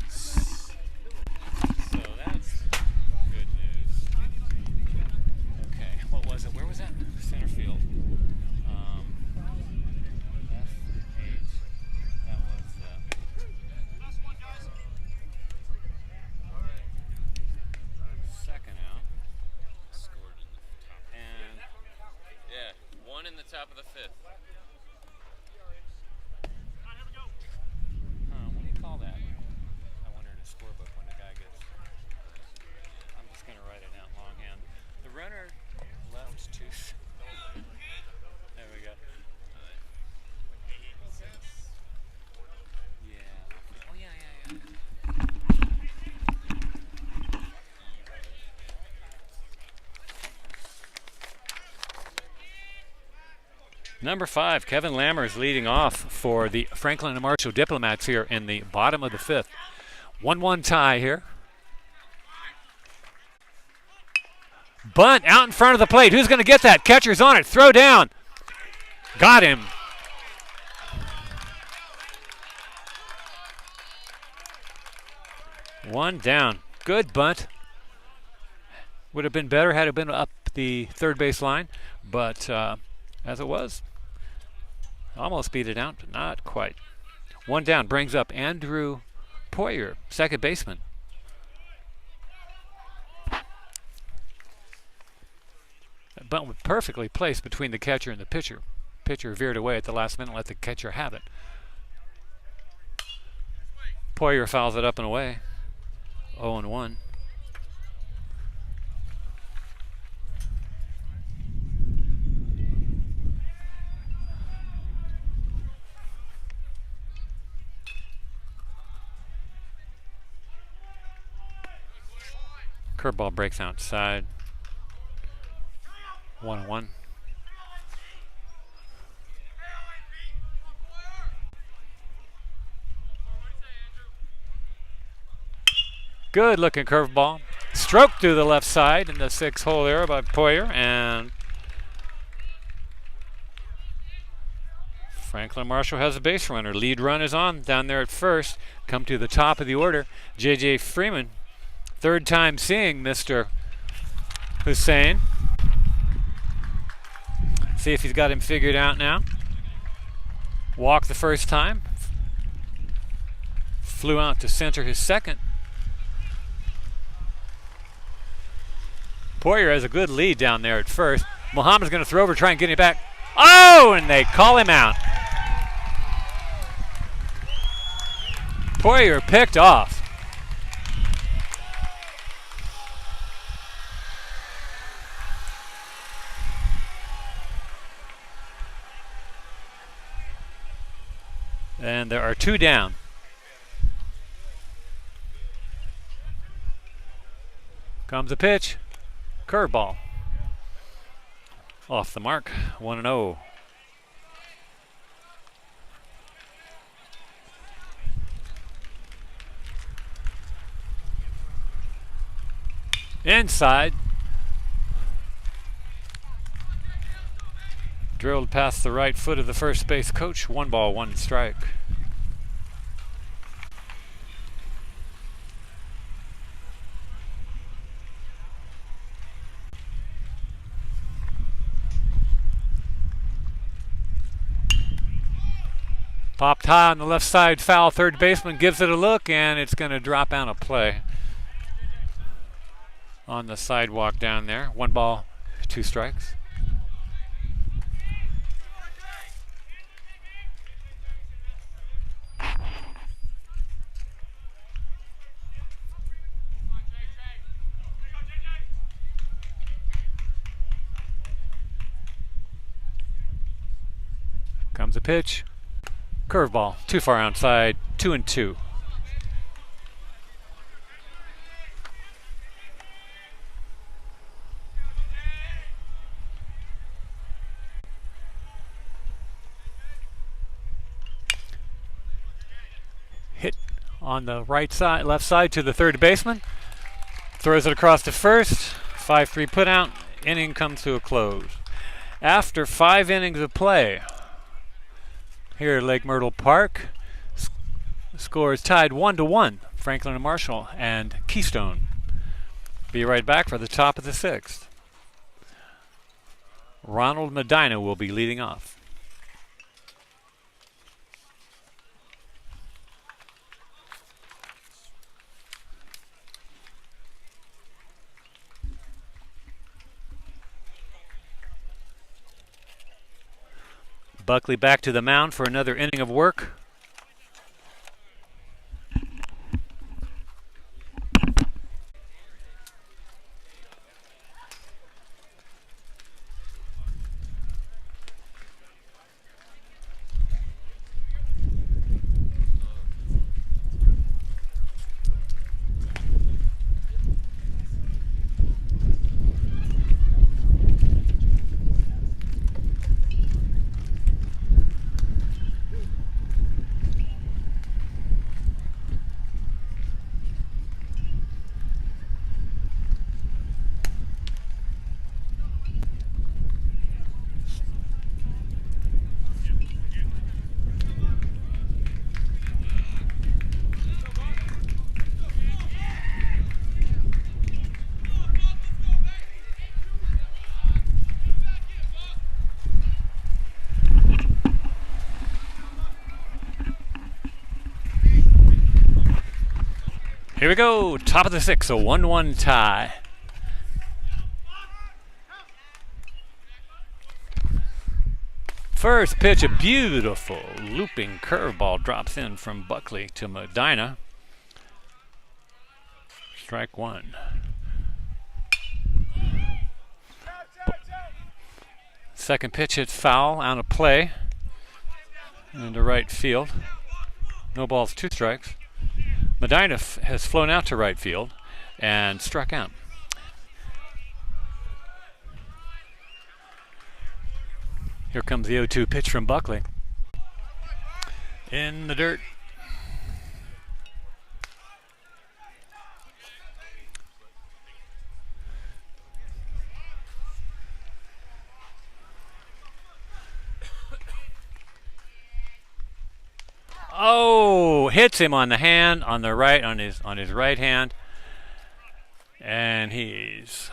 So that's good news. Okay, what was it? Where was that? Center field. F8. That was second out. Scored in the top. And Yeah, one in the top of the fifth. what do you call that? I wonder in a scorebook when the guy gets. I'm just going to write it out longhand. The runner left to. There we go. Yeah. Oh, yeah. Number 5, Kevin Lammers leading off for the Franklin and Marshall Diplomats here in the bottom of the 5th. 1-1 tie here. Bunt out in front of the plate. Who's going to get that? Catcher's on it. Throw down. Got him. One down. Good bunt. Would have been better had it been up the third base line, but as it was, almost beat it out, but not quite. One down brings up Andrew Poyer, second baseman. That bunt was perfectly placed between the catcher and the pitcher. Pitcher veered away at the last minute, let the catcher have it. Poyer fouls it up and away. 0-1. Curveball breaks outside. 1-1. Good looking curveball. Stroked through the left side in the 6-hole area by Poyer, and Franklin Marshall has a base runner. Lead run is on down there at first. Come to the top of the order. J.J. Freeman, third time seeing Mr. Hussein. See if he's got him figured out now. Walked the first time. Flew out to center his second. Poyer has a good lead down there at first. Muhammad's going to throw over, try and get him back. Oh, and they call him out. Poyer picked off. And there are two down. Comes a pitch. Curveball. Off the mark. 1-0. Inside. Drilled past the right foot of the first base coach. 1 ball, 1 strike. Popped high on the left side, foul. Third baseman gives it a look, and it's going to drop out of play on the sidewalk down there. 1 ball, 2 strikes. Comes a pitch. Curveball, too far outside, 2-2. Hit on the right side, left side to the third baseman. Throws it across to first. 5-3 put out. Inning comes to a close. After 5 innings of play, here at Lake Myrtle Park. Score is tied 1-1. Franklin and Marshall and Keystone. Be right back for the top of the 6th. Ronald Medina will be leading off. Buckley back to the mound for another inning of work. Here we go, top of the 6th, a 1-1 tie. First pitch, a beautiful looping curveball drops in from Buckley to Medina. Strike 1. Second pitch hits foul, out of play into right field. No balls, 2 strikes. Medina has flown out to right field and struck out. Here comes the 0-2 pitch from Buckley. In the dirt. Oh, hits him on the hand, on the right, on his right hand, and he's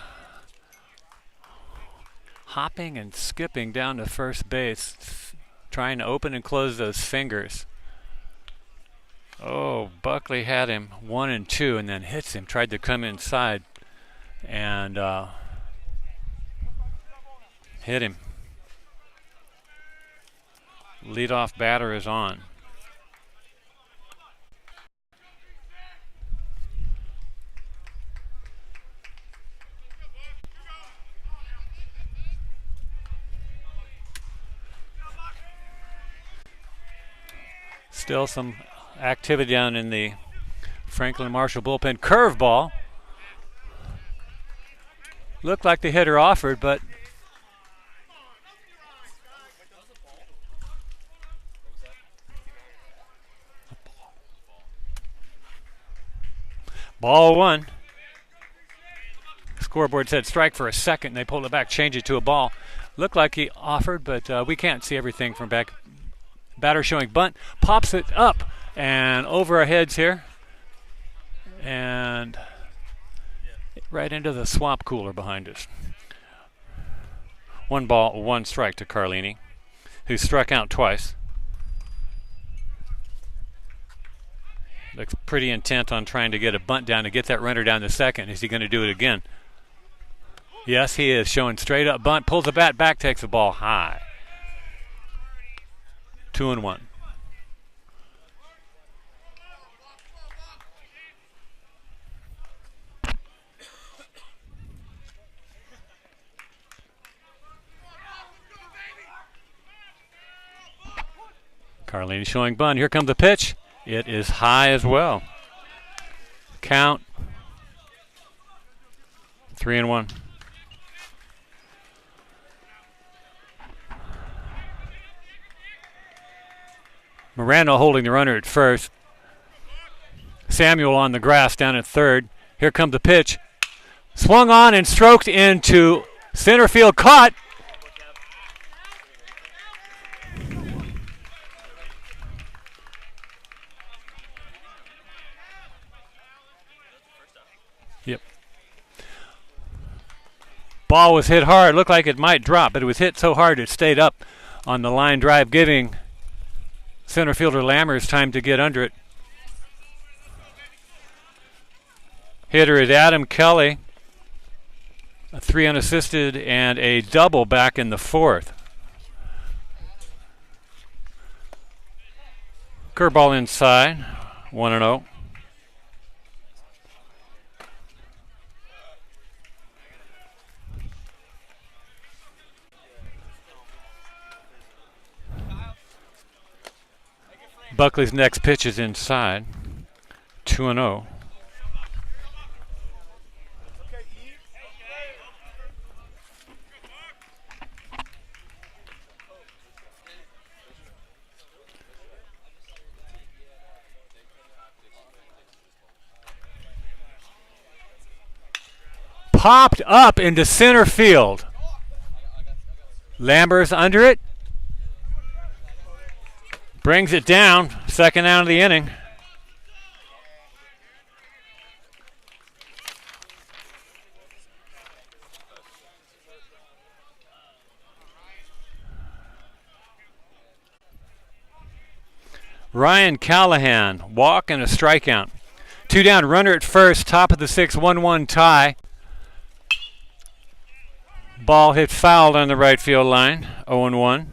hopping and skipping down to first base, trying to open and close those fingers. Oh, Buckley had him 1-2, and then hits him. Tried to come inside, and hit him. Leadoff batter is on. Still some activity down in the Franklin Marshall bullpen. Curveball. Looked like the hitter offered, but ball 1. Scoreboard said strike for a second. They pulled it back, changed it to a ball. Looked like he offered, but we can't see everything from back. Batter showing bunt, pops it up and over our heads here, and right into the swamp cooler behind us. 1 ball, 1 strike to Carlini, who struck out twice. Looks pretty intent on trying to get a bunt down to get that runner down to second. Is he going to do it again? Yes, he is. Showing straight up bunt, pulls the bat back, takes the ball high. 2-1. Carlini showing bunt. Here comes the pitch. It is high as well. Count 3-1. Miranda holding the runner at first. Samuel on the grass down at third. Here comes the pitch. Swung on and stroked into center field. Caught. Yep. Ball was hit hard. Looked like it might drop, but it was hit so hard it stayed up on the line drive, giving center fielder Lammers time to get under it. Hitter is Adam Kelly. A 3 unassisted and a double back in the 4th. Curveball inside, 1-0. Buckley's next pitch is inside, 2-0. Popped up into center field. Lambers under it. Brings it down. Second out of the inning. Ryan Callahan, walk and a strikeout. 2 down, runner at first, top of the 6th, 1-1 tie. Ball hit fouled on the right field line, 0-1.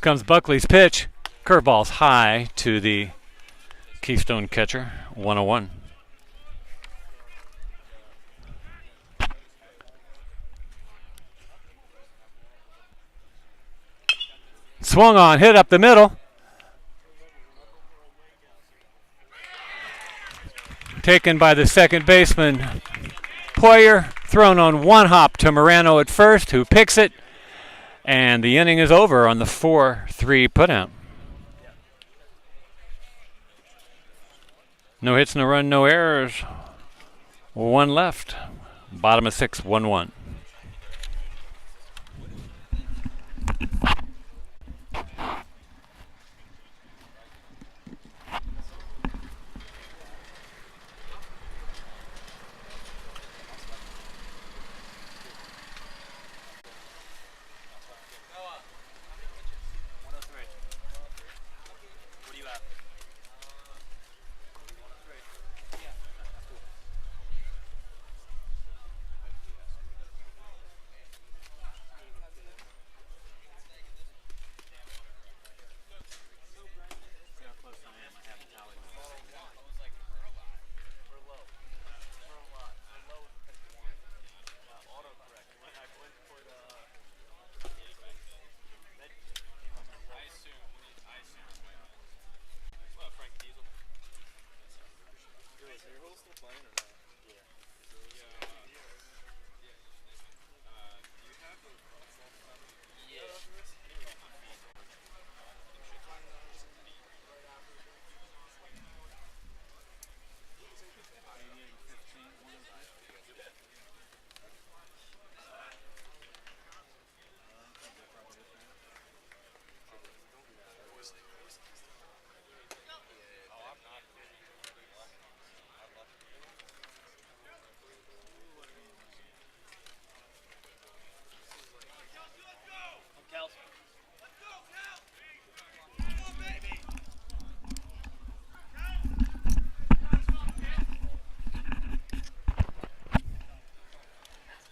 Comes Buckley's pitch. Curveball's high to the Keystone catcher, 1-1. Swung on, hit up the middle. Taken by the second baseman, Poyer. Thrown on one hop to Morano at first, who picks it. And the inning is over on the 4-3 putout. No hits, no run, no errors. 1 left. Bottom of 6, 1-1.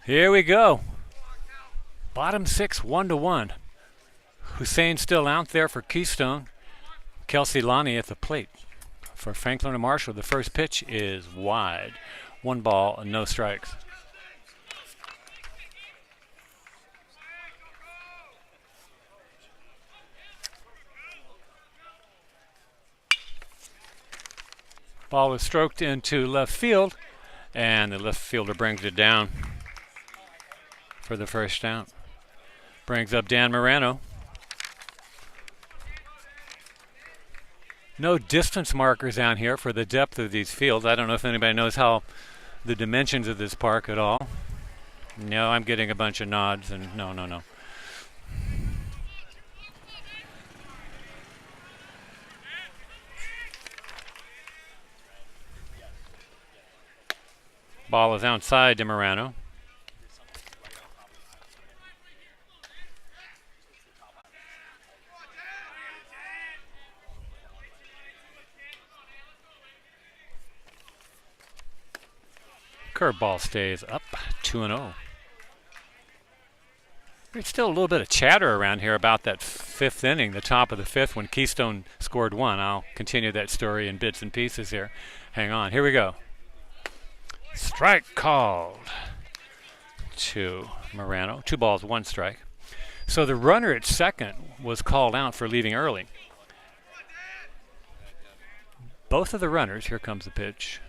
Here we go. Bottom 6, 1-1. Hussein still out there for Keystone. Kelsey Lonnie at the plate. For Franklin and Marshall, the first pitch is wide. 1 ball, no strikes. Ball was stroked into left field, and the left fielder brings it down for the first out. Brings up Dan Morano. No distance markers down here for the depth of these fields. I don't know if anybody knows how the dimensions of this park at all. No, I'm getting a bunch of nods and no. Ball is outside to Morano. Curveball stays up, 2-0. There's still a little bit of chatter around here about that fifth inning, the top of the fifth, when Keystone scored one. I'll continue that story in bits and pieces here. Hang on. Here we go. Strike called to Morano. 2 balls, 1 strike. So the runner at second was called out for leaving early. Both of the runners, here comes the pitch.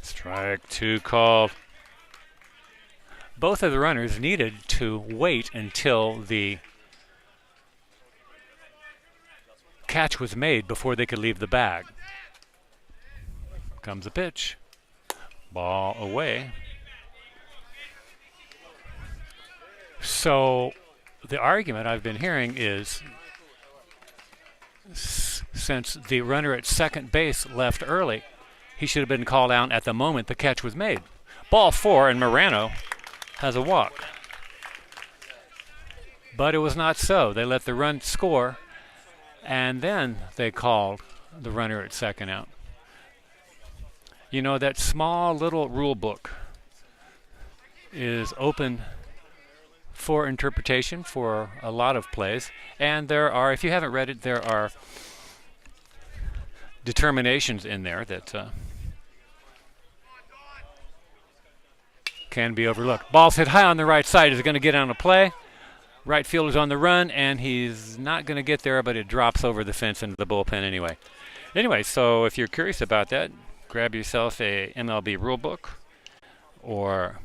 Strike 2 called. Both of the runners needed to wait until the catch was made before they could leave the bag. Comes the pitch. Ball away. So the argument I've been hearing is since the runner at second base left early, he should have been called out at the moment the catch was made. Ball 4, and Morano has a walk. But it was not so. They let the run score, and then they called the runner at second out. You know, that small little rule book is open for interpretation for a lot of plays, and there are, if you haven't read it, there are determinations in there that can be overlooked. Ball's hit high on the right side. Is it going to get on a play? Right fielder's on the run, and he's not going to get there, but it drops over the fence into the bullpen anyway. Anyway, so if you're curious about that, grab yourself a MLB rule book or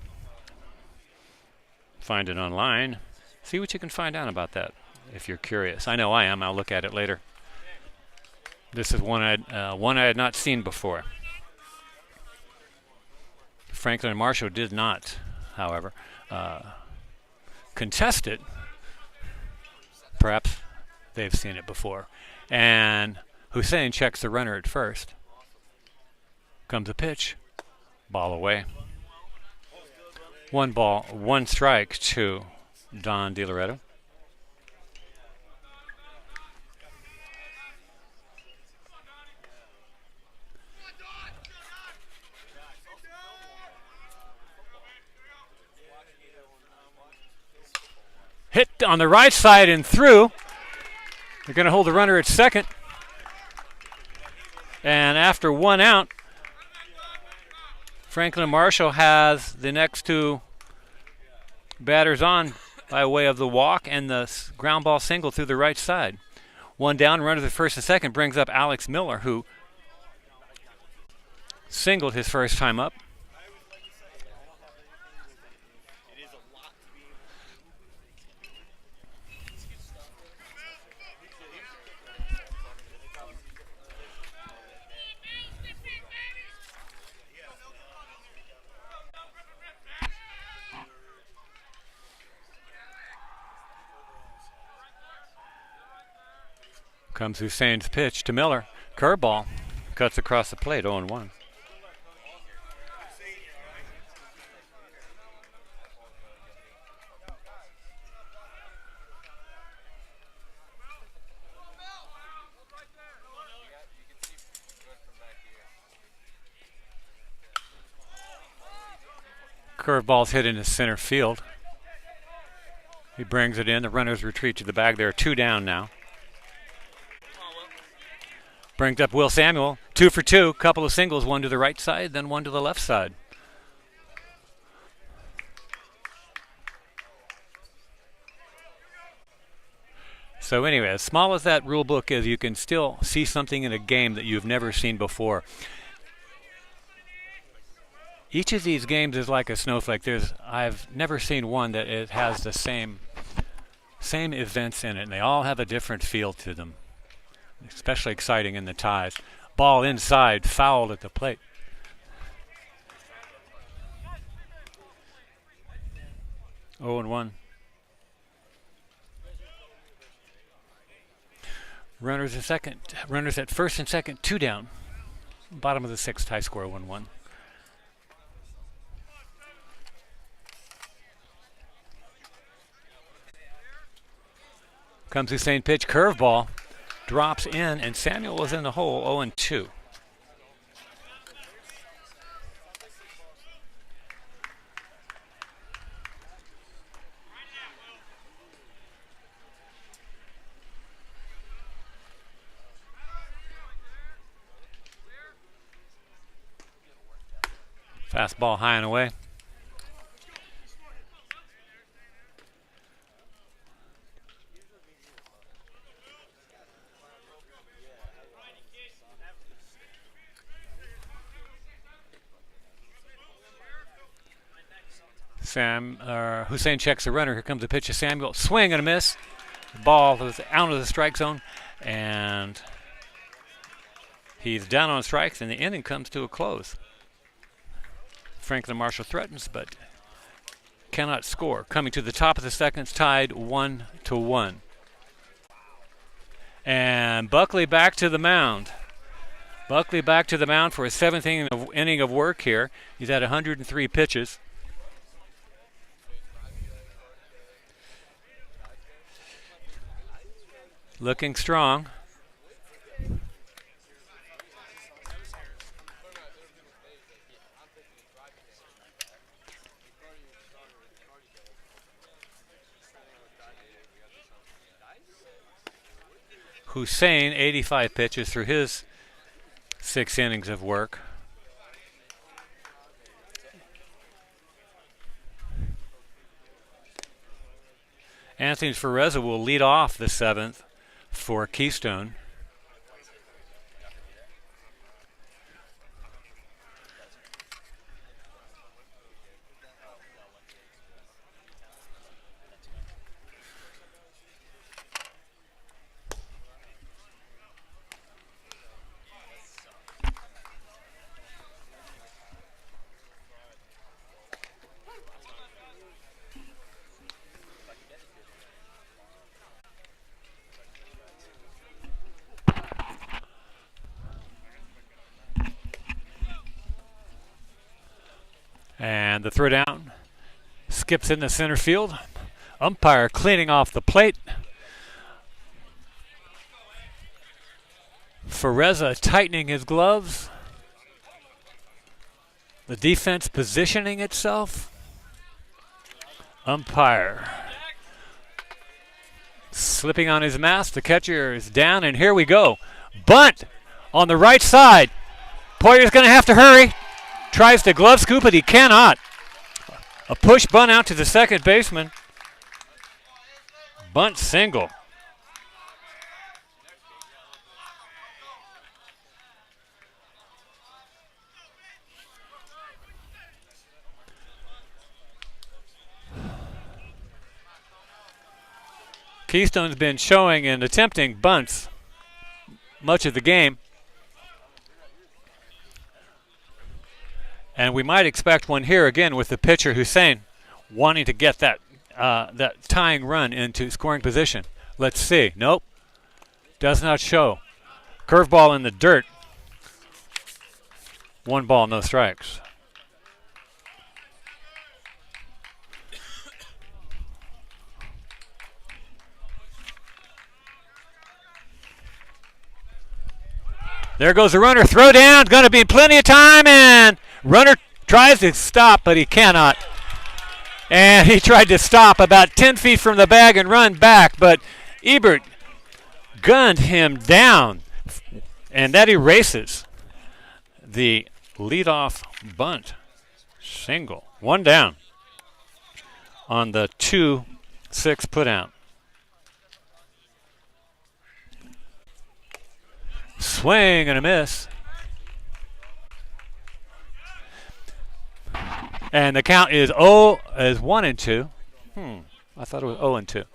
find it online. See what you can find out about that if you're curious. I know I am. I'll look at it later. This is one I had not seen before. Franklin and Marshall did not, however, contest it. Perhaps they've seen it before. And Hussein checks the runner at first. Comes a pitch. Ball away. 1 ball, 1 strike to Don DiLoretto. Hit on the right side and through. They're going to hold the runner at second. And after 1 out, Franklin Marshall has the next 2 batters on by way of the walk and the ground ball single through the right side. 1 down, runner to first and second brings up Alex Miller, who singled his first time up. Comes Hussein's pitch to Miller. Curveball. Cuts across the plate, 0-1. Curveball's hit into center field. He brings it in. The runners retreat to the bag. There are 2 down now. Brings up Will Samuel, 2 for 2, couple of singles, 1 to the right side, then 1 to the left side. So anyway, as small as that rule book is, you can still see something in a game that you've never seen before. Each of these games is like a snowflake. I've never seen one that it has the same events in it, and they all have a different feel to them. especially exciting in the ties. Ball inside, fouled at the plate. Oh and 1. Runners at second. Runners at first and second, 2 down. Bottom of the 6th, tie score 1-1. Comes Hussein pitch, curveball, drops in, and Samuel is in the hole, 0-2. Fastball high and away. Hussein checks the runner. Here comes the pitch to Samuel. Swing and a miss. Ball is out of the strike zone, and he's down on strikes, and the inning comes to a close. Franklin Marshall threatens, but cannot score. Coming to the top of the second, it's tied 1-1. And Buckley back to the mound. Buckley back to the mound for his 7th inning of work here. He's had 103 pitches. Looking strong. Hussein, 85 pitches through his 6 innings of work. Anthony Ferrezza will lead off the 7th for Keystone. And the throw down skips into center field. Umpire cleaning off the plate. Ferrezza tightening his gloves. The defense positioning itself. Umpire slipping on his mask. The catcher is down, and here we go. Bunt on the right side. Poyer's going to have to hurry. Tries to glove scoop it, he cannot. A push bunt out to the second baseman. Bunt single. Keystone's been showing and attempting bunts much of the game. And we might expect one here again with the pitcher Hussein wanting to get that tying run into scoring position. Let's see. Nope. Does not show. Curveball in the dirt. 1 ball, no strikes. There goes the runner. Throw down. Going to be plenty of time, and runner tries to stop, but he cannot. And he tried to stop about 10 feet from the bag and run back, but Ebert gunned him down, and that erases the leadoff bunt single. 1 down on the 2-6 putout. Swing and a miss. And the count is 1-2. I thought it was 0-2.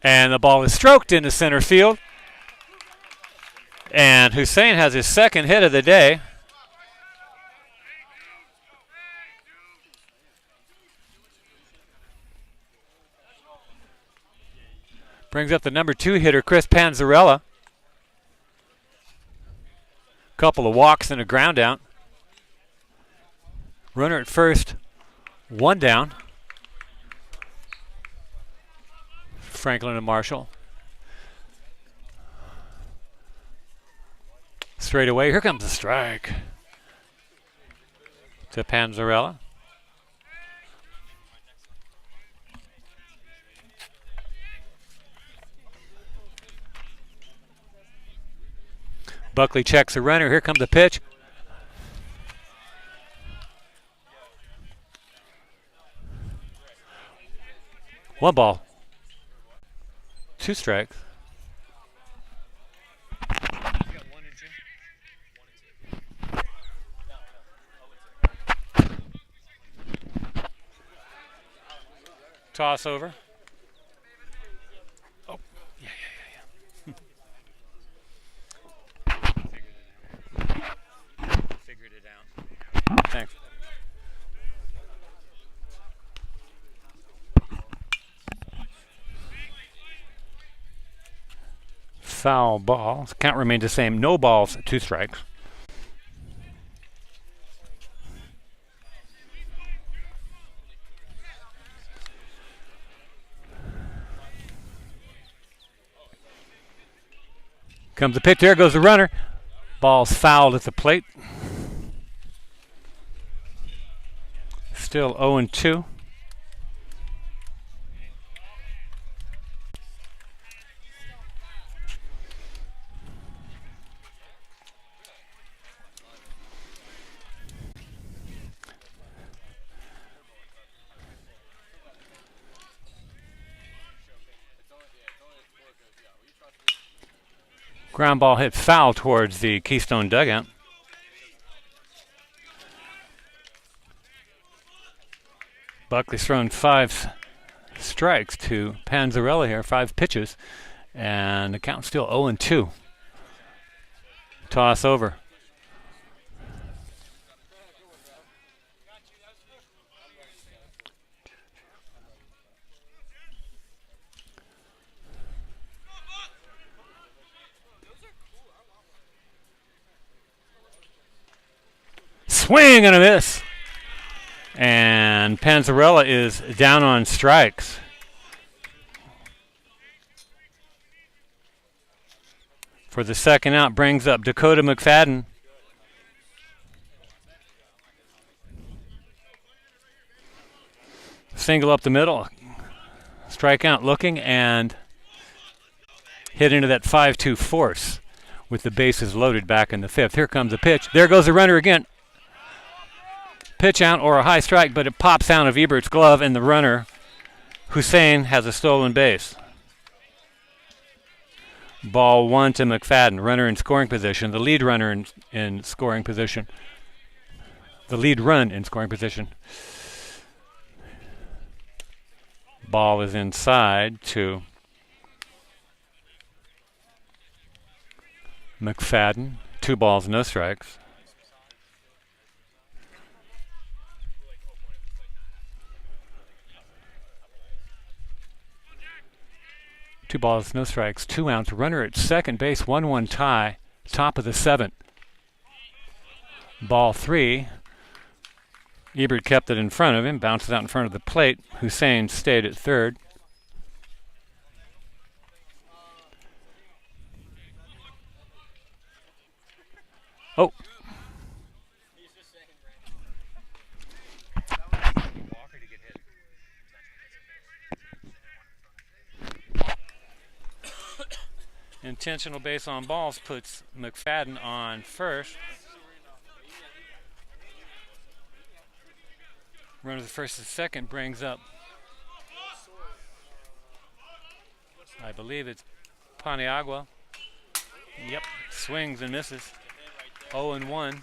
And the ball is stroked into center field. And Hussein has his second hit of the day. Brings up the number 2 hitter, Chris Panzarella. Couple of walks and a ground out. Runner at first, 1 down. Franklin and Marshall. Straight away, here comes the strike to Panzarella. Buckley checks the runner. Here comes the pitch. One ball. 2 strikes. Toss over. Oh, yeah. Figured it out. Thanks. Foul ball. Count remains the same. No balls, 2 strikes. Comes the pitch. There goes the runner. Ball's fouled at the plate. Still 0-2. Ground ball hit foul towards the Keystone dugout. Buckley's thrown 5 strikes to Panzarella here, 5 pitches, and the count's still 0-2. Toss over. Swing and a miss. And Panzarella is down on strikes. For the second out, brings up Dakota McFadden. Single up the middle. Strikeout looking and hit into that 5-2 force with the bases loaded back in the 5th. Here comes the pitch. There goes the runner again. Pitch out or a high strike, but it pops out of Ebert's glove, and the runner, Hussein, has a stolen base. Ball 1 to McFadden. Runner in scoring position. The lead runner in scoring position. The lead run in scoring position. Ball is inside to McFadden. 2 balls, no strikes. Two balls, no strikes, 2 outs. Runner at second base, 1-1 tie. Top of the 7th. Ball 3. Ebert kept it in front of him, bounces out in front of the plate. Hussein stayed at third. Oh. Intentional base on balls puts McFadden on first. Runner to first and second brings up, I believe it's Paniagua. Yep, swings and misses. 0-1.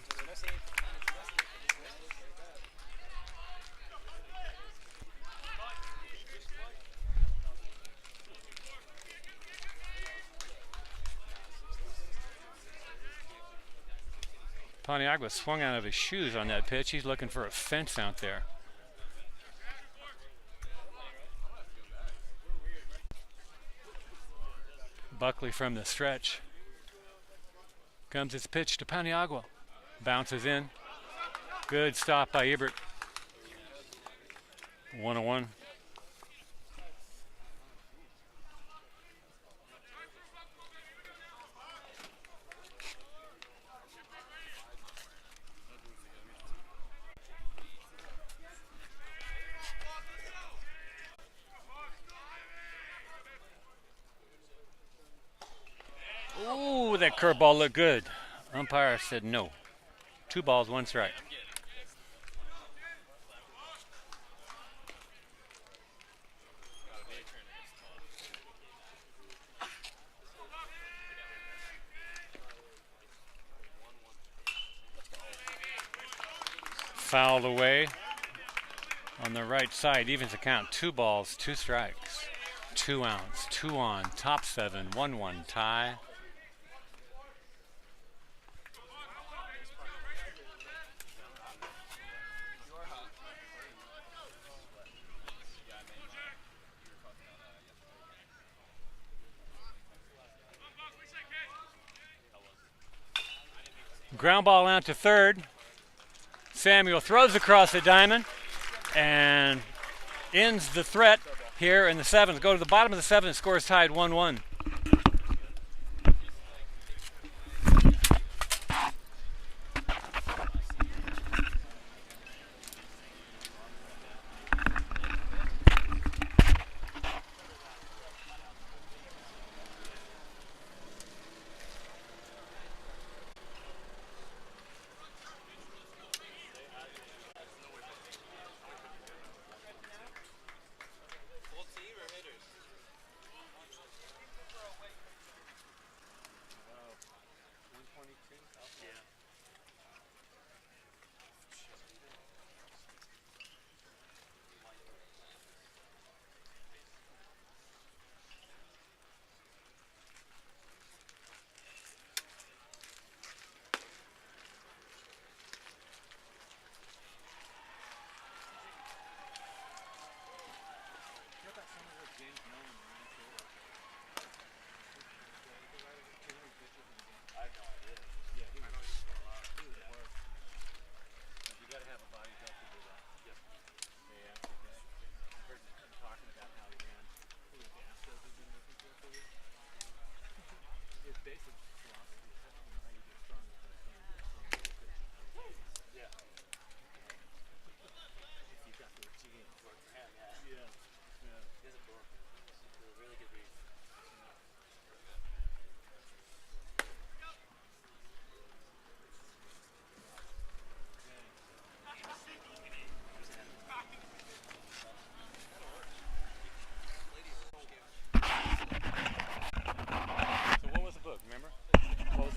Paniagua swung out of his shoes on that pitch. He's looking for a fence out there. Buckley from the stretch. Comes his pitch to Paniagua. Bounces in. Good stop by Ebert. 1-1. Ooh, that curveball looked good. Umpire said no. 2 balls, 1 strike. Fouled away on the right side. Evens the count. 2 balls, 2 strikes. 2 outs, 2 on. Top 7, 1-1 tie. Ground ball out to third. Samuel throws across the diamond and ends the threat here in the 7th. Go to the bottom of the 7th. Score is tied 1-1.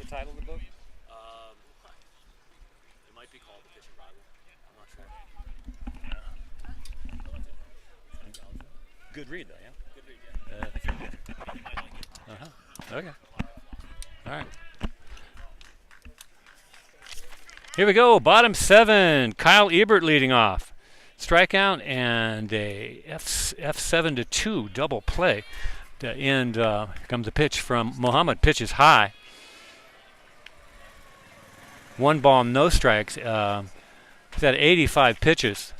Title of the book? It might be called The Pitching Bible. I'm not sure. Good read, though, yeah? Good read, yeah. Okay. All right. Here we go. Bottom 7. Kyle Ebert leading off. Strikeout and a F7-2 double play to end. Here comes the pitch from Muhammad. Pitches high. 1 ball, no strikes. He's had 85 pitches.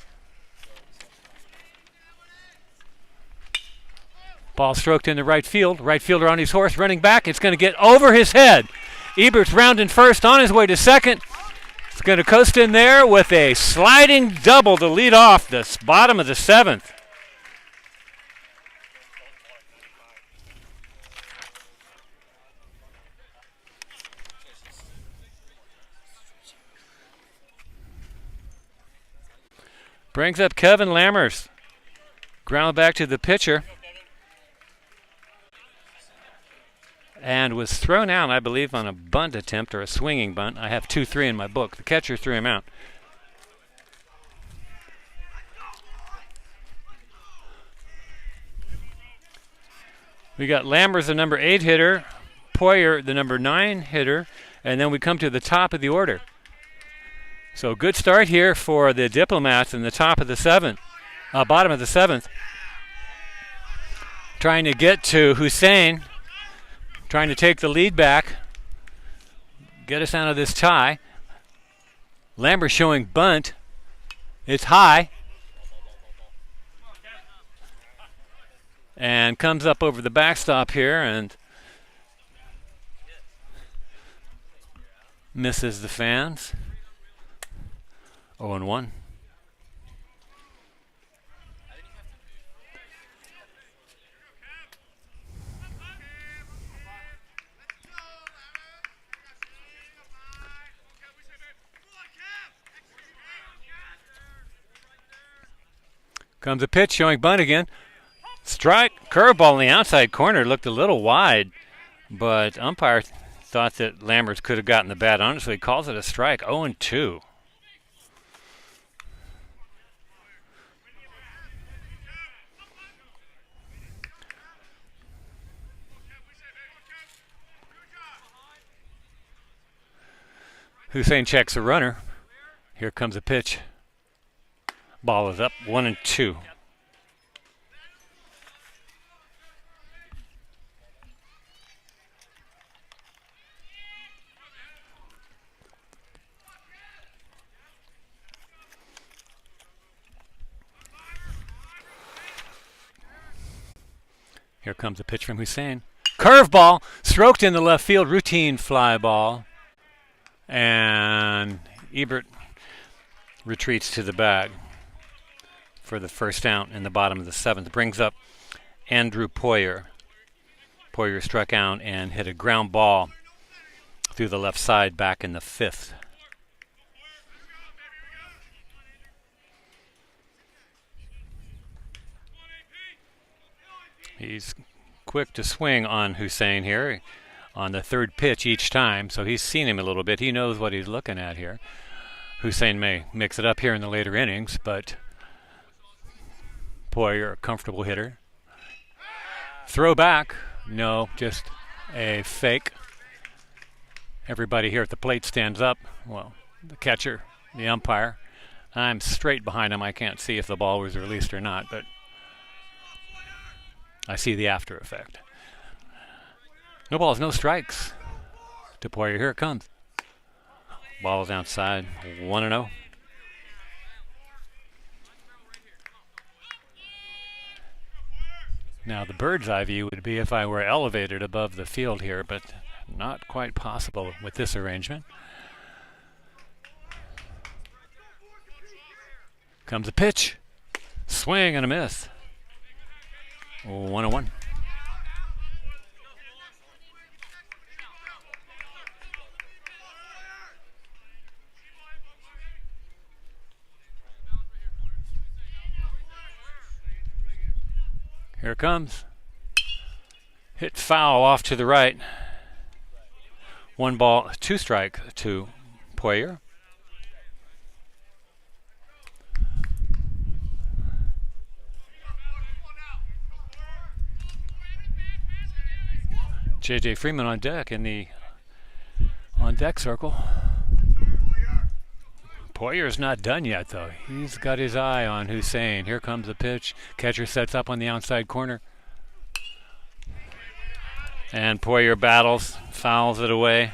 Ball stroked into right field. Right fielder on his horse, running back. It's going to get over his head. Ebert's rounding first, on his way to second. It's going to coast in there with a sliding double to lead off the bottom of the 7th. Brings up Kevin Lammers. Ground back to the pitcher. And was thrown out, I believe, on a bunt attempt or a swinging bunt. I have 2-3 in my book. The catcher threw him out. We got Lammers, the number 8 hitter. Poyer, the number 9 hitter. And then we come to the top of the order. So good start here for the Diplomats in the top of the seventh, bottom of the seventh. Trying to get to Hussein, trying to take the lead back, get us out of this tie. Lambert showing bunt. It's high. And comes up over the backstop here and misses the fans. 0-1. Comes a pitch showing bunt again. Strike, curveball in the outside corner, looked a little wide, but umpire thought that Lambert could have gotten the bat on it, so he calls it a strike. 0-2. Hussein checks a runner. Here comes a pitch. Ball is up, 1-2. Here comes a pitch from Hussein. Curveball, stroked in the left field, routine fly ball. And Ebert retreats to the bag for the first out in the bottom of the seventh. Brings up Andrew Poyer. Poyer struck out and hit a ground ball through the left side back in the fifth. He's quick to swing on Hussein here on the third pitch each time, so he's seen him a little bit. He knows what he's looking at here. Hussein may mix it up here in the later innings, but Poyer, a comfortable hitter. Throw back. No, just a fake. Everybody here at the plate stands up. Well, the catcher, the umpire. I'm straight behind him. I can't see if the ball was released or not, but I see the after effect. No balls, no strikes to Poyer. Here it comes. Ball is outside, 1-0. Now the bird's eye view would be if I were elevated above the field here, but not quite possible with this arrangement. Comes a pitch. Swing and a miss. 1-1. Here it comes. Hit foul off to the right. 1 ball, 2 strike to Poyer. J.J. Freeman on deck in the on-deck circle. Poyer's not done yet, though. He's got his eye on Hussein. Here comes the pitch. Catcher sets up on the outside corner. And Poyer battles, fouls it away.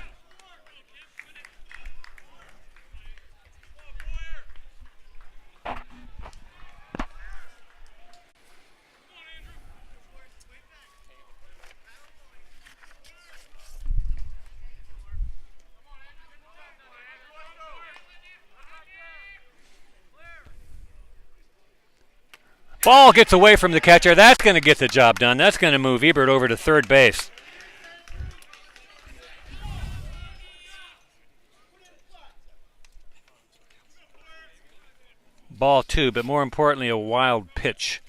Ball gets away from the catcher. That's going to get the job done. That's going to move Ebert over to third base. Ball 2, but more importantly, a wild pitch.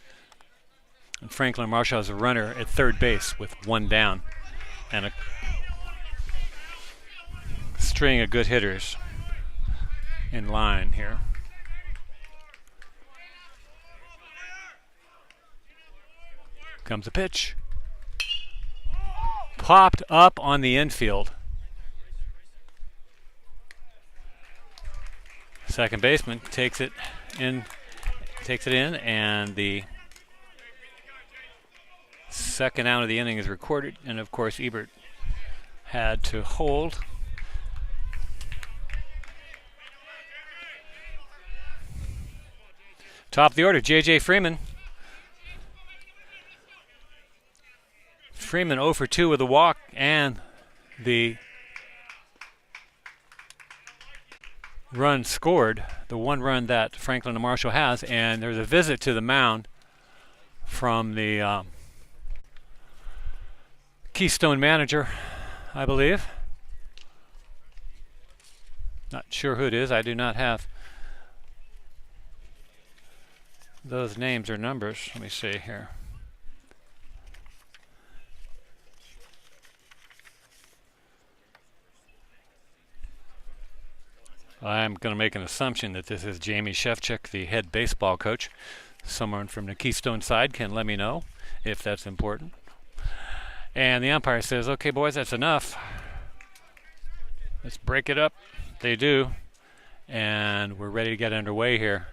And Franklin Marshall is a runner at third base with 1 down. And a string of good hitters in line here. Comes a pitch. Popped up on the infield. Second baseman takes it in, and the second out of the inning is recorded. And of course, Ebert had to hold. Top of the order, J.J. Freeman. Freeman 0 for 2 with a walk and the run scored, the one run that Franklin and Marshall has, and there's a visit to the mound from the Keystone manager, I believe. Not sure who it is. I do not have those names or numbers. Let me see here. I'm going to make an assumption that this is Jamie Shevchik, the head baseball coach. Someone from the Keystone side can let me know if that's important. And the umpire says, okay, boys, that's enough. Let's break it up. They do. And we're ready to get underway here.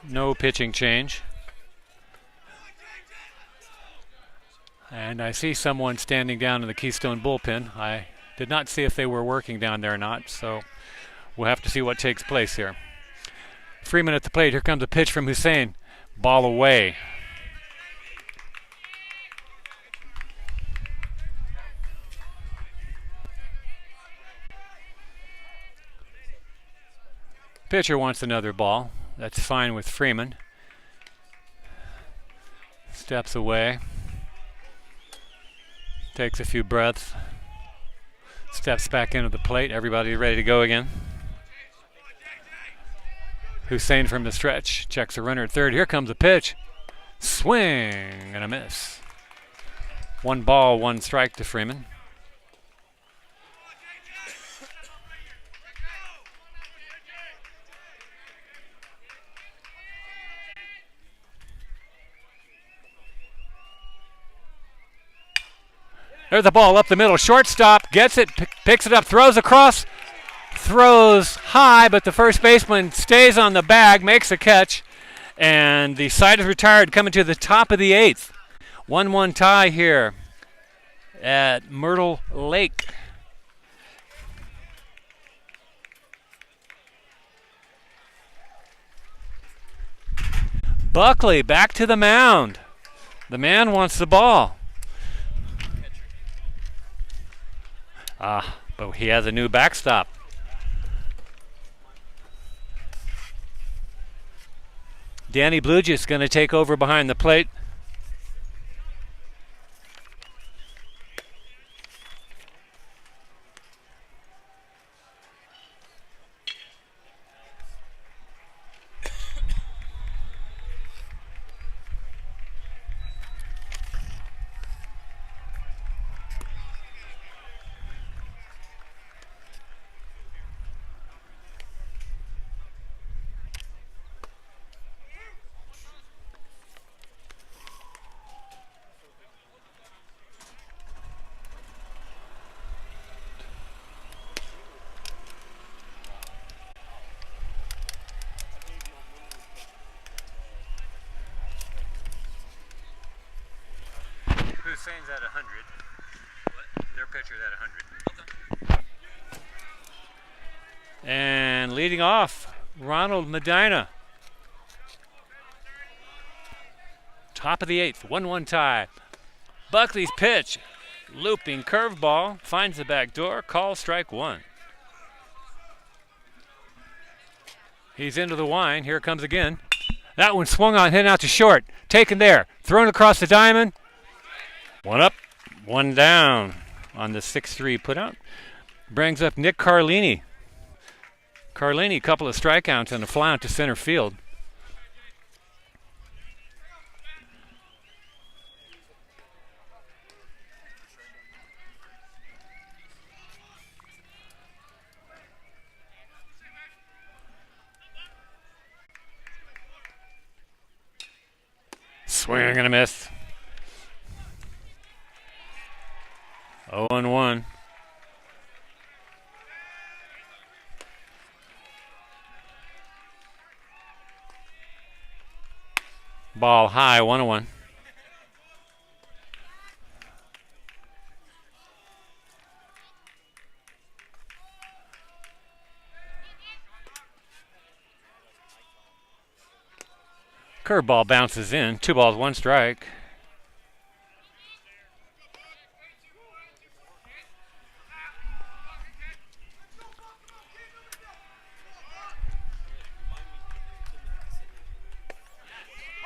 No pitching change. And I see someone standing down in the Keystone bullpen. I did not see if they were working down there or not, so we'll have to see what takes place here. Freeman at the plate. Here comes a pitch from Hussein. Ball away. Pitcher wants another ball. That's fine with Freeman. Steps away. Takes a few breaths. Steps back into the plate. Everybody ready to go again. Hussein from the stretch. Checks a runner at third. Here comes a pitch. Swing and a miss. 1 ball, 1 strike to Freeman. There's the ball up the middle. Shortstop gets it, picks it up, throws across, throws high, but the first baseman stays on the bag, makes a catch, and the side is retired coming to the top of the 8th. 1-1 tie here at Myrtle Lake. Buckley back to the mound. The man wants the ball. But he has a new backstop. Danny Blugis going to take over behind the plate. Hussein's at 100. What? Their pitcher's at 100. Okay. And leading off, Ronald Medina. Top of the 8th, 1-1 tie. Buckley's pitch, looping curveball, finds the back door, calls strike 1. He's into the wine, here it comes again. That one swung on, hitting out to short. Taken there, thrown across the diamond. 1 up, 1 down on the 6-3 putout. Brings up Nick Carlini. Carlini, a couple of strikeouts and a fly out to center field. Swing and a miss. 0-1. Ball high, 1-1. Curveball bounces in. 2 balls, 1 strike.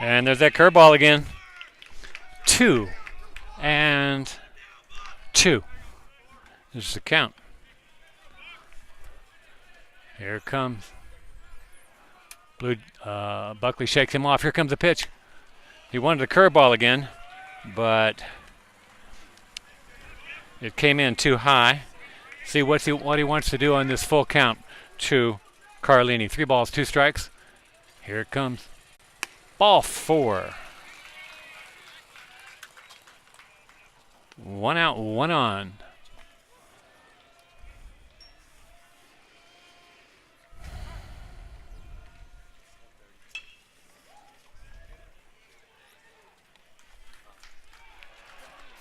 And there's that curveball again. 2 and 2. This is the count. Here it comes. Buckley shakes him off. Here comes the pitch. He wanted a curveball again, but it came in too high. See what he wants to do on this full count to Carlini. 3 balls, 2 strikes. Here it comes. Ball 4. 1 out, 1 on.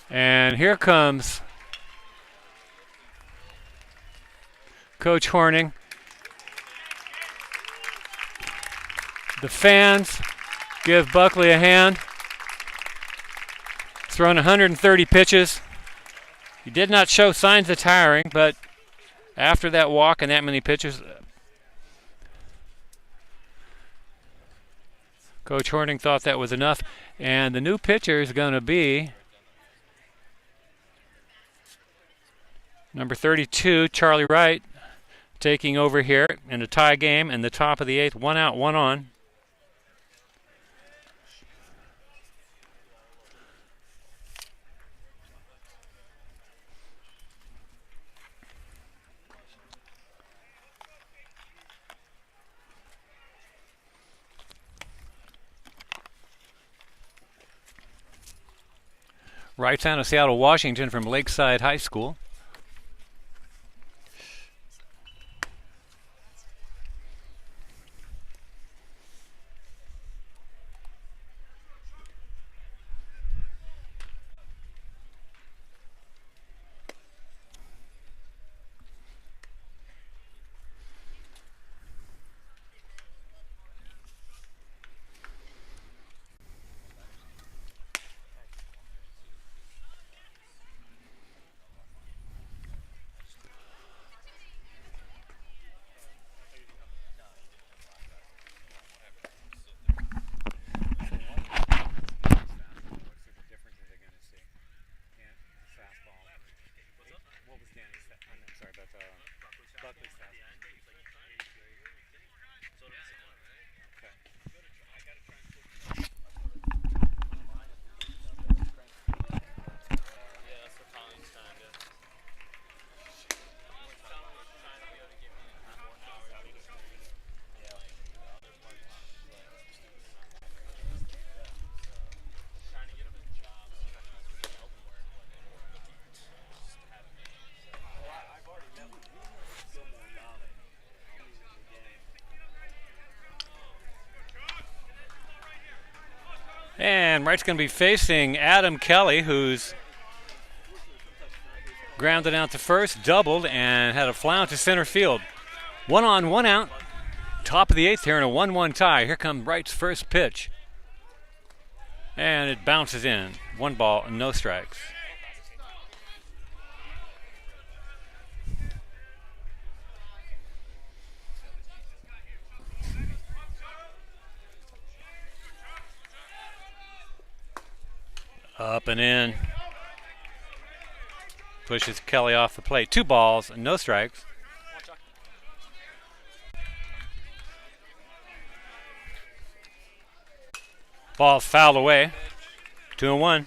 And here comes Coach Horning. The fans give Buckley a hand. Thrown 130 pitches. He did not show signs of tiring, but after that walk and that many pitches, Coach Horning thought that was enough. And the new pitcher is going to be number 32, Charlie Wright, taking over here in a tie game in the top of the 8th. 1 out, 1 on. Wright's out of Seattle, Washington from Lakeside High School. And Wright's going to be facing Adam Kelly, who's grounded out to first, doubled, and had a fly out to center field. 1 on, 1 out. Top of the 8th here in a 1-1 tie. Here comes Wright's first pitch. And it bounces in. 1 ball, no strikes. Up and in. Pushes Kelly off the plate. 2 balls, no strikes. Ball fouled away. 2-1.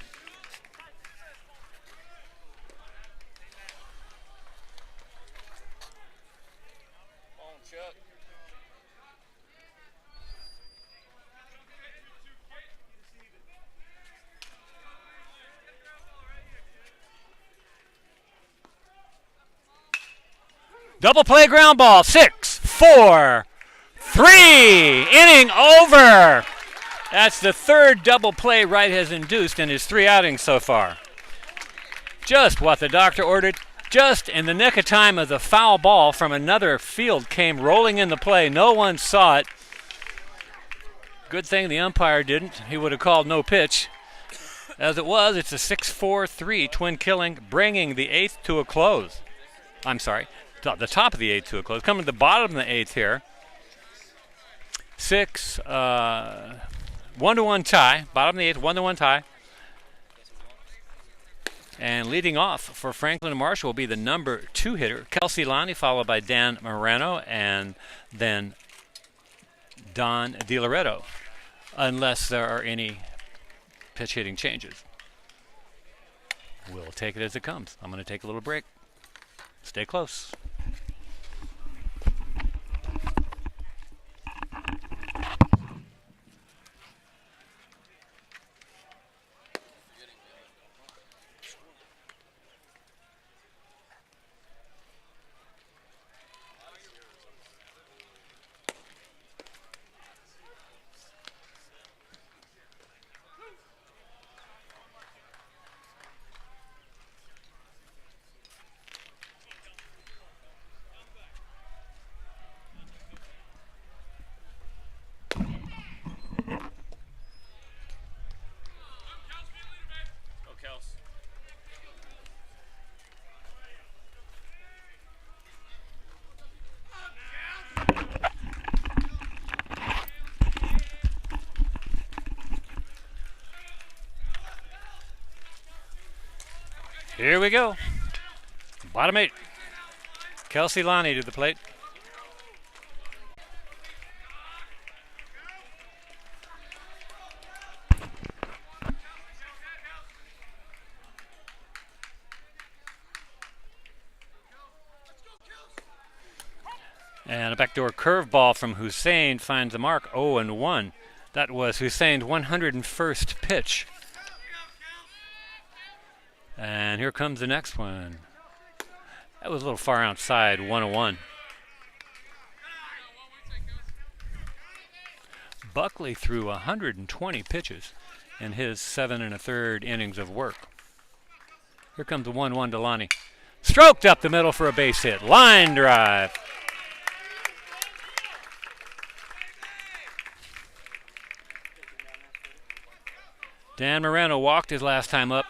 Double play ground ball. 6-4-3. Inning over. That's the third double play Wright has induced in his 3 outings so far. Just what the doctor ordered. Just in the nick of time as a foul ball from another field came rolling in the play. No one saw it. Good thing the umpire didn't. He would have called no pitch. As it was, it's a 6-4-3 twin killing, bringing the 8th to a close. I'm sorry, the top of the 8th to a close. Coming to the bottom of the 8th here. 1-1 tie. Bottom of the 8th, 1-1 tie. And leading off for Franklin and Marshall will be the number 2 hitter, Kelsey Lonnie, followed by Dan Moreno, and then Don DiLoretto, unless there are any pitch hitting changes. We'll take it as it comes. I'm going to take a little break. Stay close. Here we go. Bottom 8. Kelsey Lonnie to the plate. And a backdoor curveball from Hussein finds the mark. 0-1. That was Hussein's 101st pitch. And here comes the next one. That was a little far outside, 1-1. Buckley threw 120 pitches in his 7 1/3 innings of work. Here comes the 1-1 to Lonnie. Stroked up the middle for a base hit. Line drive. Dan Moreno walked his last time up.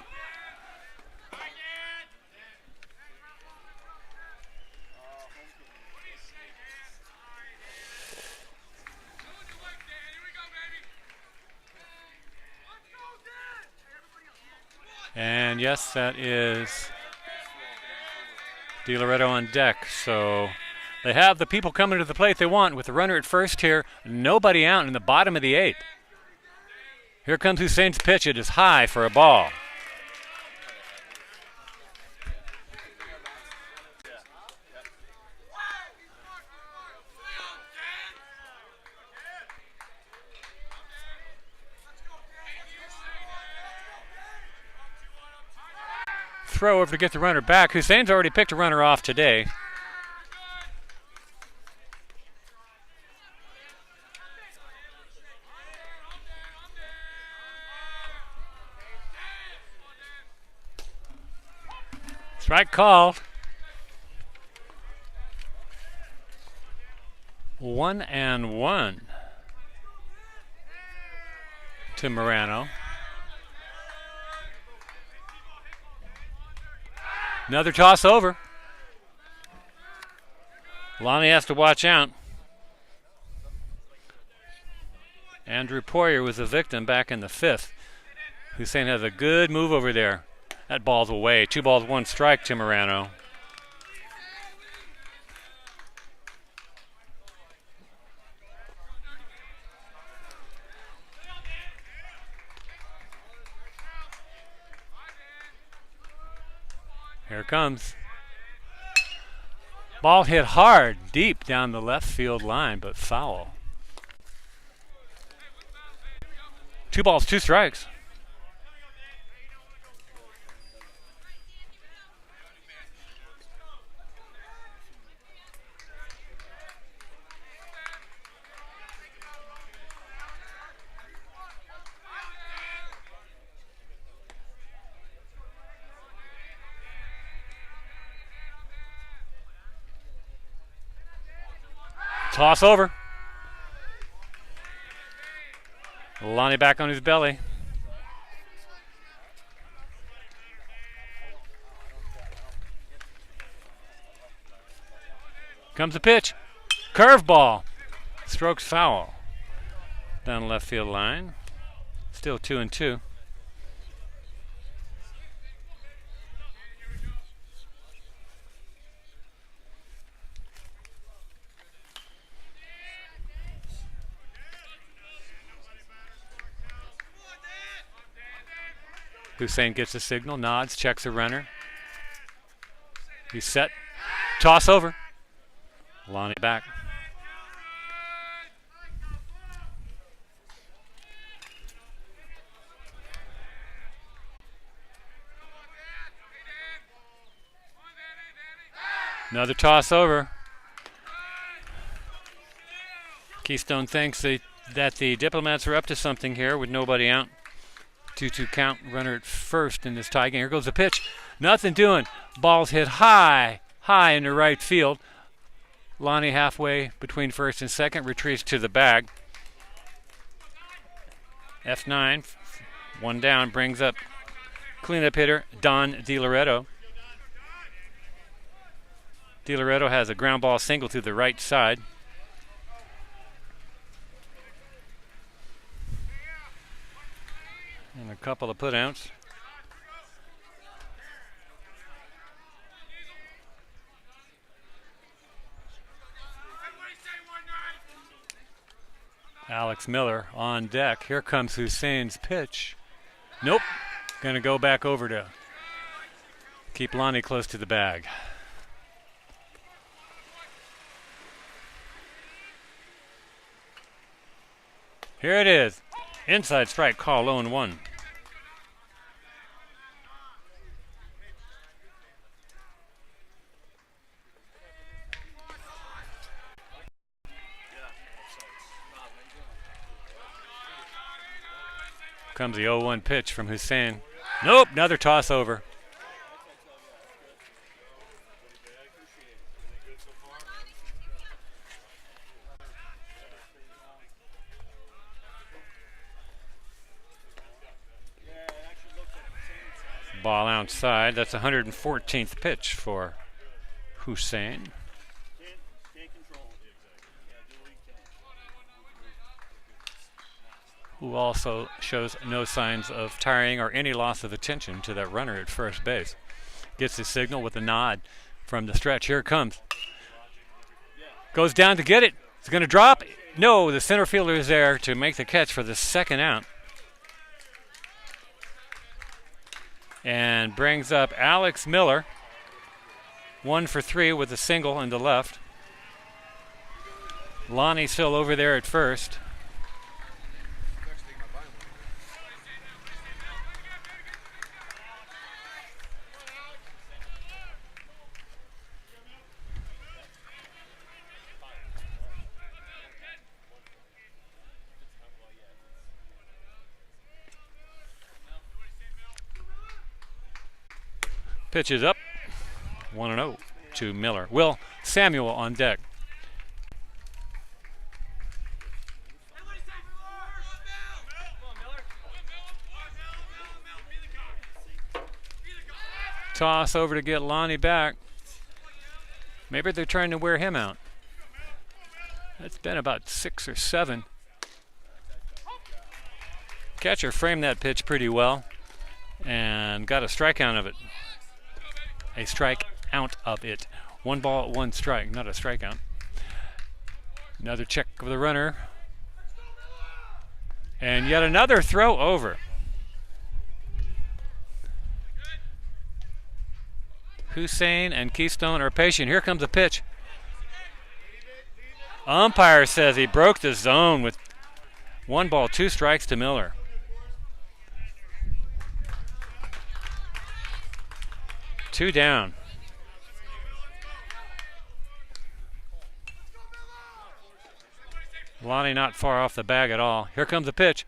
And yes, that is DiLoretto on deck. So they have the people coming to the plate they want with the runner at first here. Nobody out in the bottom of the 8th. Here comes Hussein's pitch. It is high for a ball. Throw over to get the runner back. Hussein's already picked a runner off today. Strike called. 1-1 to Moreno. Another toss over. Lonnie has to watch out. Andrew Poirier was a victim back in the 5th. Hussein has a good move over there. That ball's away. 2 balls, 1 strike to Moreno. Here it comes. Ball hit hard, deep down the left field line, but foul. 2 balls, 2 strikes. Toss over. Lonnie back on his belly. Comes the pitch. Curveball. Strokes foul. Down the left field line. Still 2-2. Hussein gets the signal, nods, checks a runner. He's set. Toss over. Lonnie back. Another toss over. Keystone thinks that the Diplomats are up to something here with nobody out. 2-2 count, runner at first in this tie game. Here goes the pitch. Nothing doing. Ball's hit high in the right field. Lonnie halfway between first and second, retreats to the bag. F9, one down, brings up cleanup hitter Don DiLoretto. DiLoretto has a ground ball single to the right side. And a couple of putouts. Alex Miller on deck. Here comes Hussein's pitch. Nope. Going to go back over to keep Lonnie close to the bag. Here it is. Inside strike call, 0-1. Comes the 0-1 pitch from Hussein. Nope, another toss over. Ball outside. That's 114th pitch for Hussein. Who also shows no signs of tiring or any loss of attention to that runner at first base. Gets the signal with a nod from the stretch. Here it comes. Goes down to get it. It's going to drop. No, the center fielder is there to make the catch for the second out. And brings up Alex Miller. 1 for 3 with a single in the left. Lonnie still over there at first. Pitch is up. 1-0 to Miller. Will Samuel on deck. Toss over to get Lonnie back. Maybe they're trying to wear him out. That's been about 6 or 7. Catcher framed that pitch pretty well and got a strikeout of it. A strike out of it. 1 ball, 1 strike, not a strikeout. Another check of the runner. And yet another throw over. Hussein and Keystone are patient. Here comes the pitch. Umpire says he broke the zone with 1 ball, 2 strikes to Miller. Two down. Lonnie not far off the bag at all. Here comes the pitch.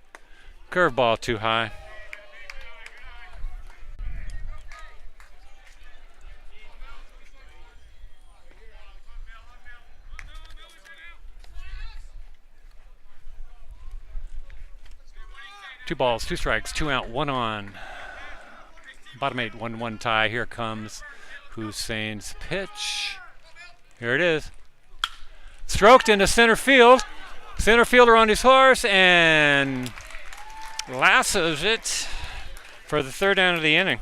Curveball too high. 2 balls, 2 strikes, 2 out, 1 on. Bottom 8, 1-1 tie. Here comes Hussein's pitch. Here it is. Stroked into center field. Center fielder on his horse and lassos it for the 3rd down of the inning.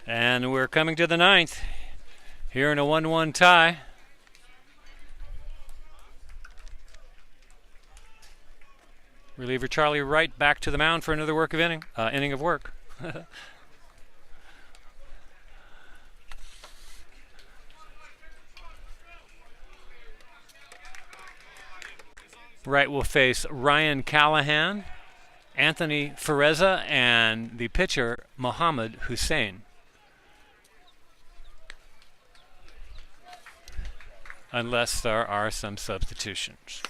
And we're coming to the 9th. Here in a 1-1 tie. Reliever Charlie Wright back to the mound for another inning of work. Wright will face Ryan Callahan, Anthony Ferreza, and the pitcher Mohammed Hussein. Unless there are some substitutions.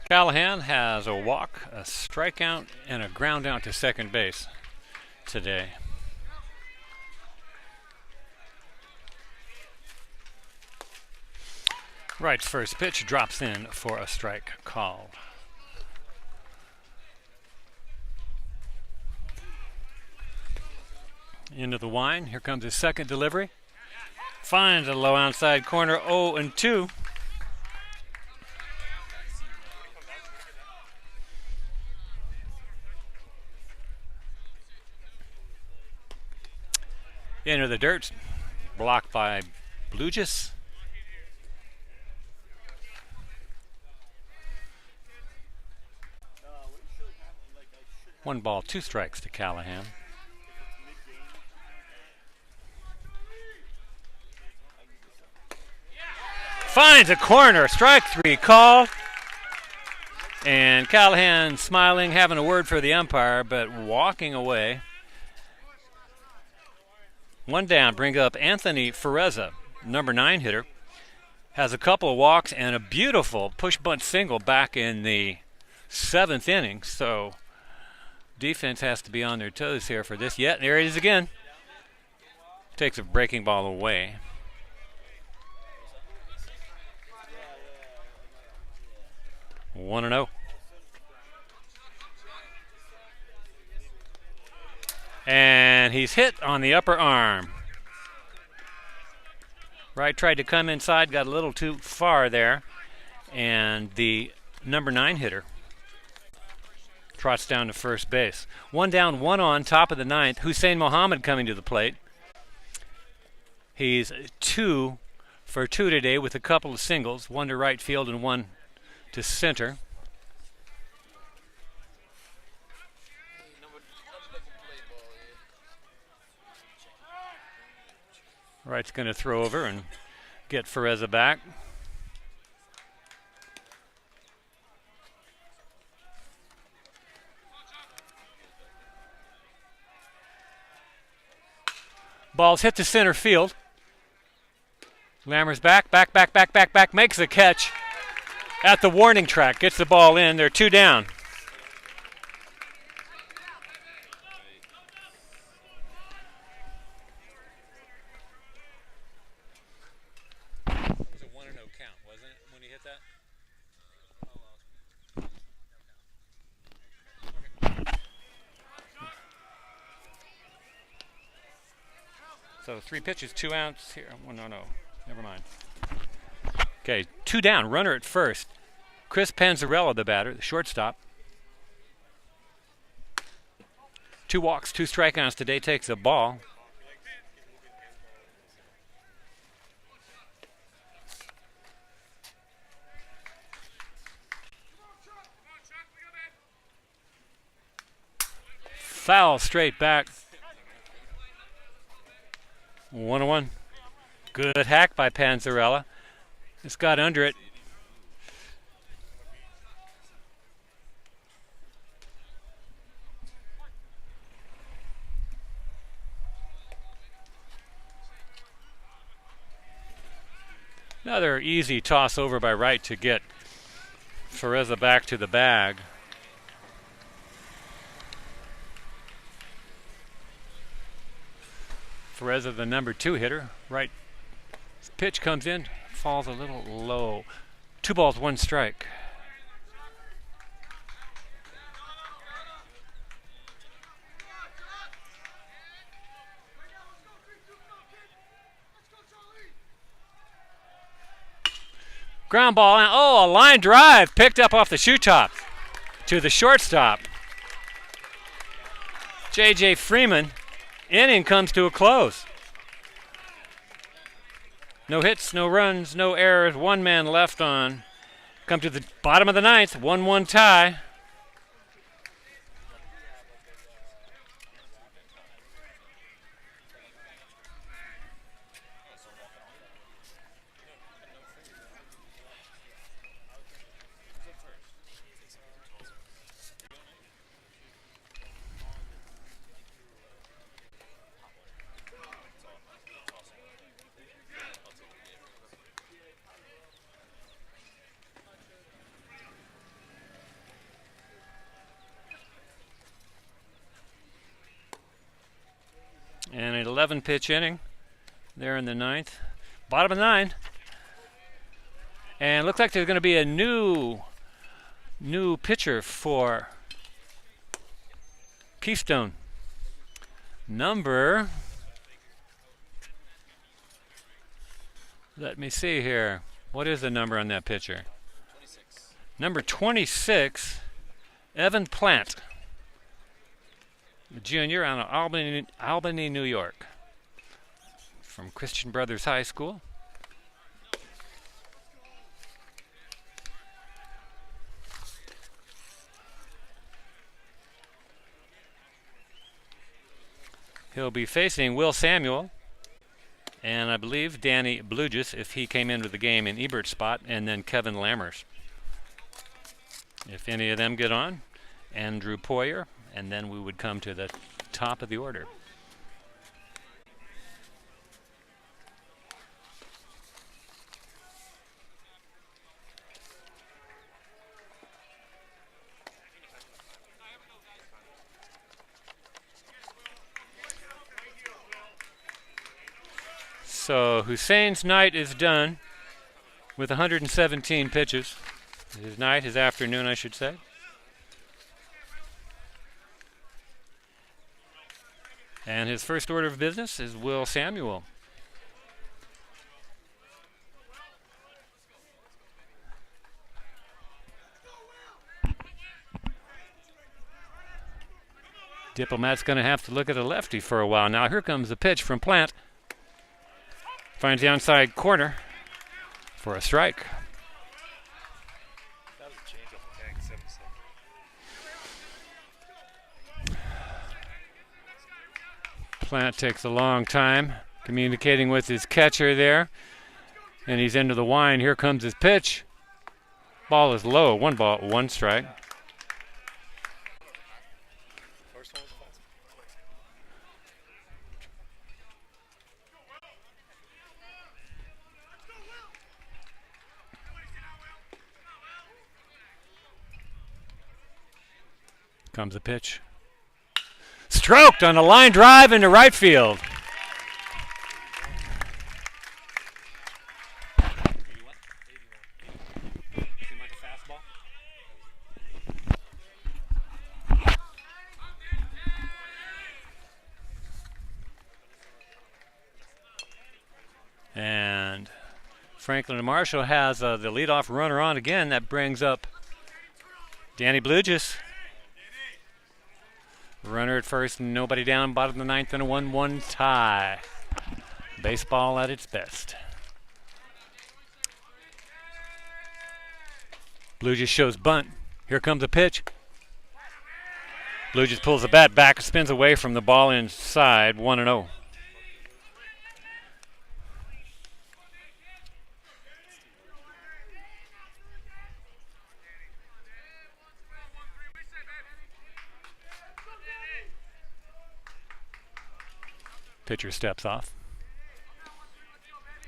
Callahan has a walk, a strikeout, and a ground out to second base today. Wright's first pitch drops in for a strike called. Into the wine. Here comes his second delivery. Finds a low outside corner, 0-2. Into the dirt, blocked by Blugis. 1 ball, 2 strikes to Callahan. Finds a corner, strike 3 call. And Callahan smiling, having a word for the umpire, but walking away. 1 down, bring up Anthony Ferreza, number 9 hitter. Has a couple of walks and a beautiful push bunt single back in the 7th inning. So defense has to be on their toes here for this. Yeah, there it is again. Takes a breaking ball away. One and 0. And he's hit on the upper arm. Wright tried to come inside, got a little too far there. And the number 9 hitter trots down to first base. 1 down, 1 on, top of the 9th. Hussein Mohammed coming to the plate. He's 2 for 2 today with a couple of singles, 1 to right field and 1 to center. Wright's going to throw over and get Ferreza back. Ball's hit to center field. Lammer's back, makes the catch at the warning track. Gets the ball in. They're 2 down. It was a 1-0 count, wasn't it, when he hit that? So 3 pitches, 2 outs here. Well, no, never mind. Okay, 2 down, runner at first. Chris Panzarella, the batter, the shortstop. 2 walks, 2 strikeouts today, takes a ball. Foul straight back. 1-1. Good hack by Panzarella. Just got under it. Another easy toss over by Wright to get Fereza back to the bag. Fereza, the number 2 hitter. Right pitch comes in, falls a little low. 2 balls, 1 strike. Ground ball, oh, a line drive picked up off the shoe top to the shortstop. J.J. Freeman. Inning comes to a close. No hits, no runs, no errors. 1 man left on. Come to the bottom of the 9th. 1-1 tie. And an 11-pitch inning there in the 9th. Bottom of 9. And it looks like there's going to be a new pitcher for Keystone. Number, let me see here. What is the number on that pitcher? 26. Number 26, Evan Plant. Junior out of Albany, New York, from Christian Brothers High School. He'll be facing Will Samuel and I believe Danny Blugis if he came into the game in Ebert's spot, and then Kevin Lammers. If any of them get on, Andrew Poyer, and then we would come to the top of the order. So Hussein's night is done with 117 pitches. His night, his afternoon, I should say. And his first order of business is Will Samuel. Diplomat's going to have to look at a lefty for a while. Now here comes the pitch from Plant. Finds the outside corner for a strike. That was a change up attack, 7-7. Plant takes a long time communicating with his catcher there. And he's into the wind. Here comes his pitch. Ball is low. 1 ball, 1 strike. First one was fast. Comes the pitch. Stroked on a line drive into right field. 81. Seemed like a fastball. And Franklin and Marshall has the leadoff runner on again. That brings up Danny Blugis. Runner at first, nobody down, bottom of the ninth, and a 1-1 tie. Baseball at its best. Blugis shows bunt. Here comes a pitch. Blugis pulls the bat back, spins away from the ball inside, 1-0. Pitcher steps off.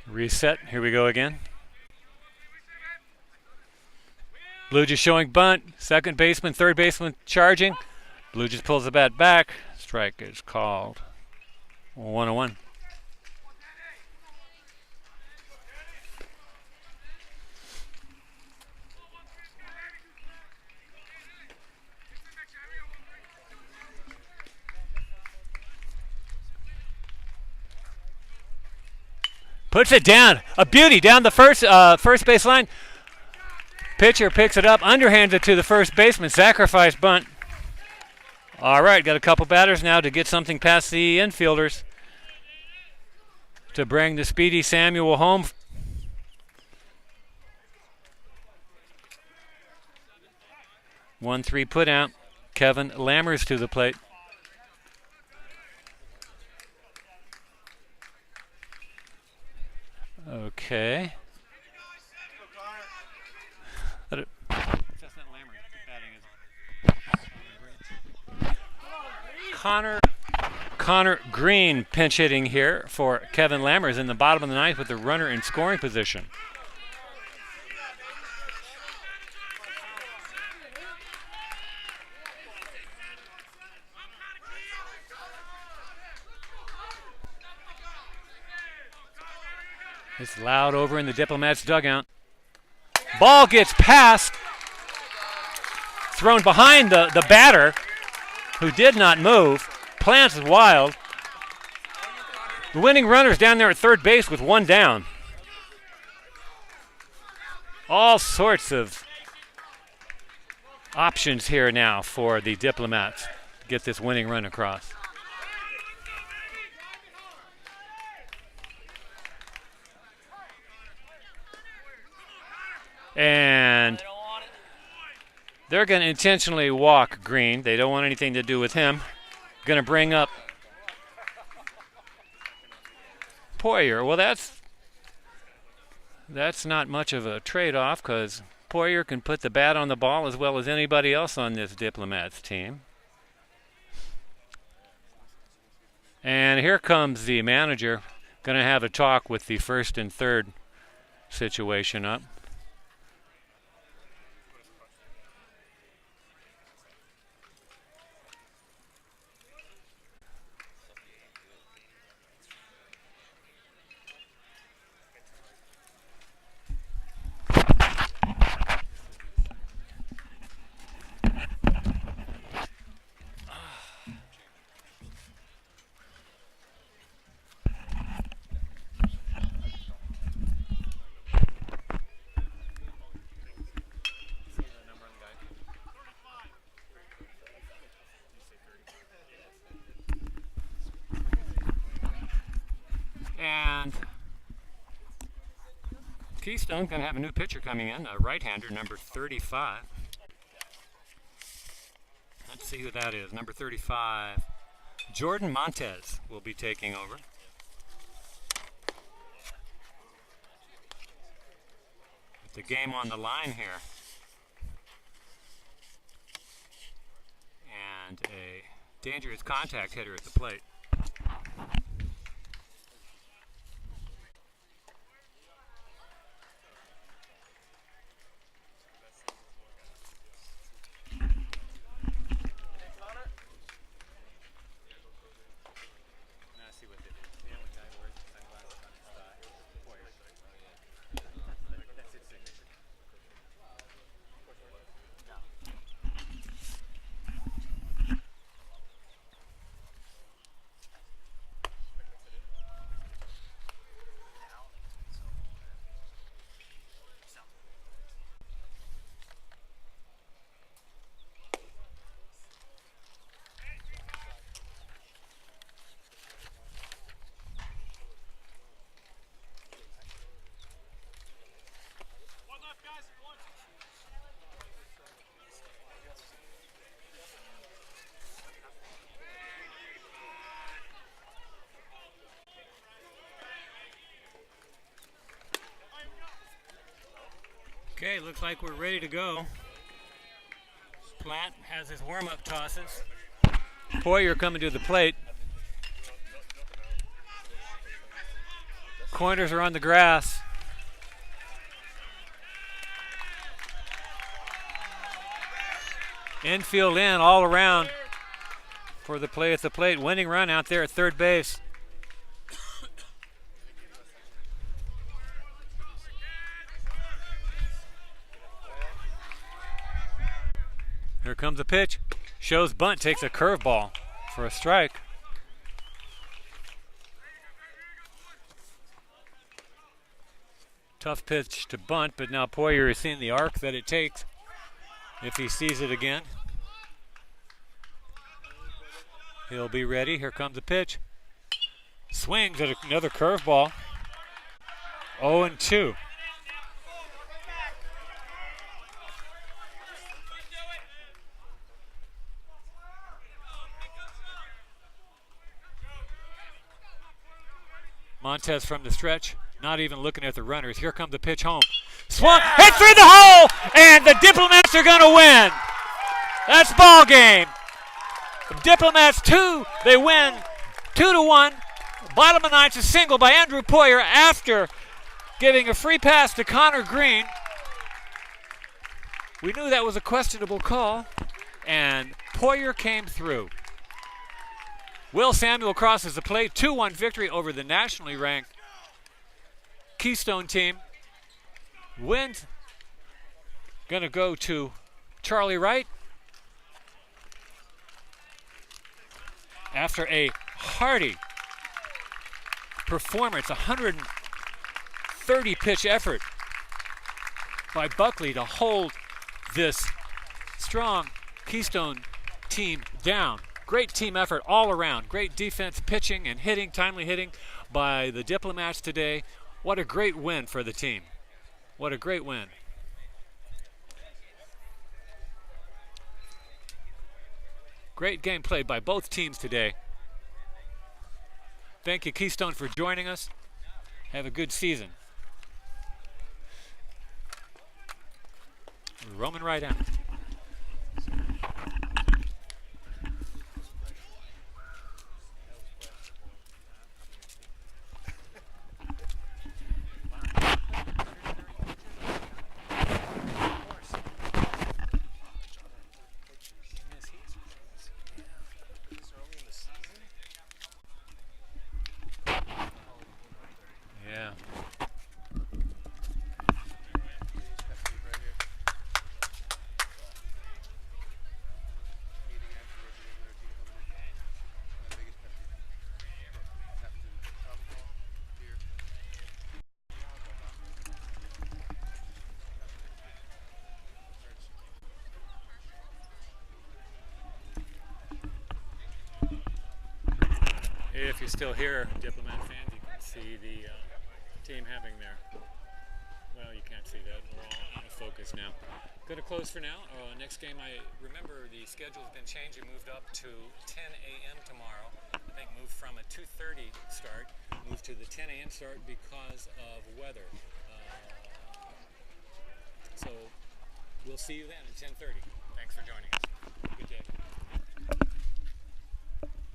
Reset. Here we go again. Blugis showing bunt. Second baseman, third baseman charging. Blugis pulls the bat back. Strike is called. 1-1. Puts it down. A beauty down the first base line. Pitcher picks it up, underhands it to the first baseman. Sacrifice bunt. All right, got a couple batters now to get something past the infielders to bring the speedy Samuel home. One 3 put out. Kevin Lammers to the plate. Okay. Connor Green pinch hitting here for Kevin Lammers in the bottom of the ninth with the runner in scoring position. It's loud over in the Diplomats' dugout. Ball gets passed, thrown behind the batter, who did not move. Plants is wild. The winning runner's down there at third base with one down. All sorts of options here now for the Diplomats to get this winning run across. And they're going to intentionally walk Green. They don't want anything to do with him. Going to bring up Poyer. Well, that's not much of a trade-off because Poyer can put the bat on the ball as well as anybody else on this Diplomats team. And here comes the manager. Going to have a talk with the first and third situation up. And Keystone going to have a new pitcher coming in, a right-hander, number 35. Let's see who that is. Number 35, Jordan Montez will be taking over. With the game on the line here. And a dangerous contact hitter at the plate. Okay, looks like we're ready to go. Platt has his warm-up tosses. Poyer coming to the plate. Corners are on the grass. Infield in all around for the play at the plate. Winning run out there at third base. Here comes the pitch. Shows bunt, takes a curveball for a strike. Tough pitch to bunt, but now Poyer has seen the arc that it takes if he sees it again. He'll be ready. Here comes the pitch. Swings at another curveball. 0-2. Montez from the stretch, not even looking at the runners. Here comes the pitch home. Swung, hit through the hole, and the Diplomats are going to win. That's ball game. The Diplomats 2, they win 2-1. Bottom of the ninth, a single by Andrew Poyer after giving a free pass to Connor Green. We knew that was a questionable call, and Poyer came through. Will Samuel crosses the plate, 2-1 victory over the nationally ranked Keystone team. Wins gonna go to Charlie Wright after a hearty performance, 130 pitch effort by Buckley to hold this strong Keystone team down. Great team effort all around. Great defense, pitching, and hitting, timely hitting by the Diplomats today. What a great win for the team. What a great win. Great game played by both teams today. Thank you, Keystone, for joining us. Have a good season. Roman right out. Yeah. If you're still here, Diplomat fans, you can see the team having their, well, you can't see that. We're all out of focus now. Going to close for now. Next game, I remember the schedule's been changed. It moved up to 10 a.m. tomorrow. I think moved from a 2:30 start, moved to the 10 a.m. start because of weather. So we'll see you then at 10:30. Thanks for joining us.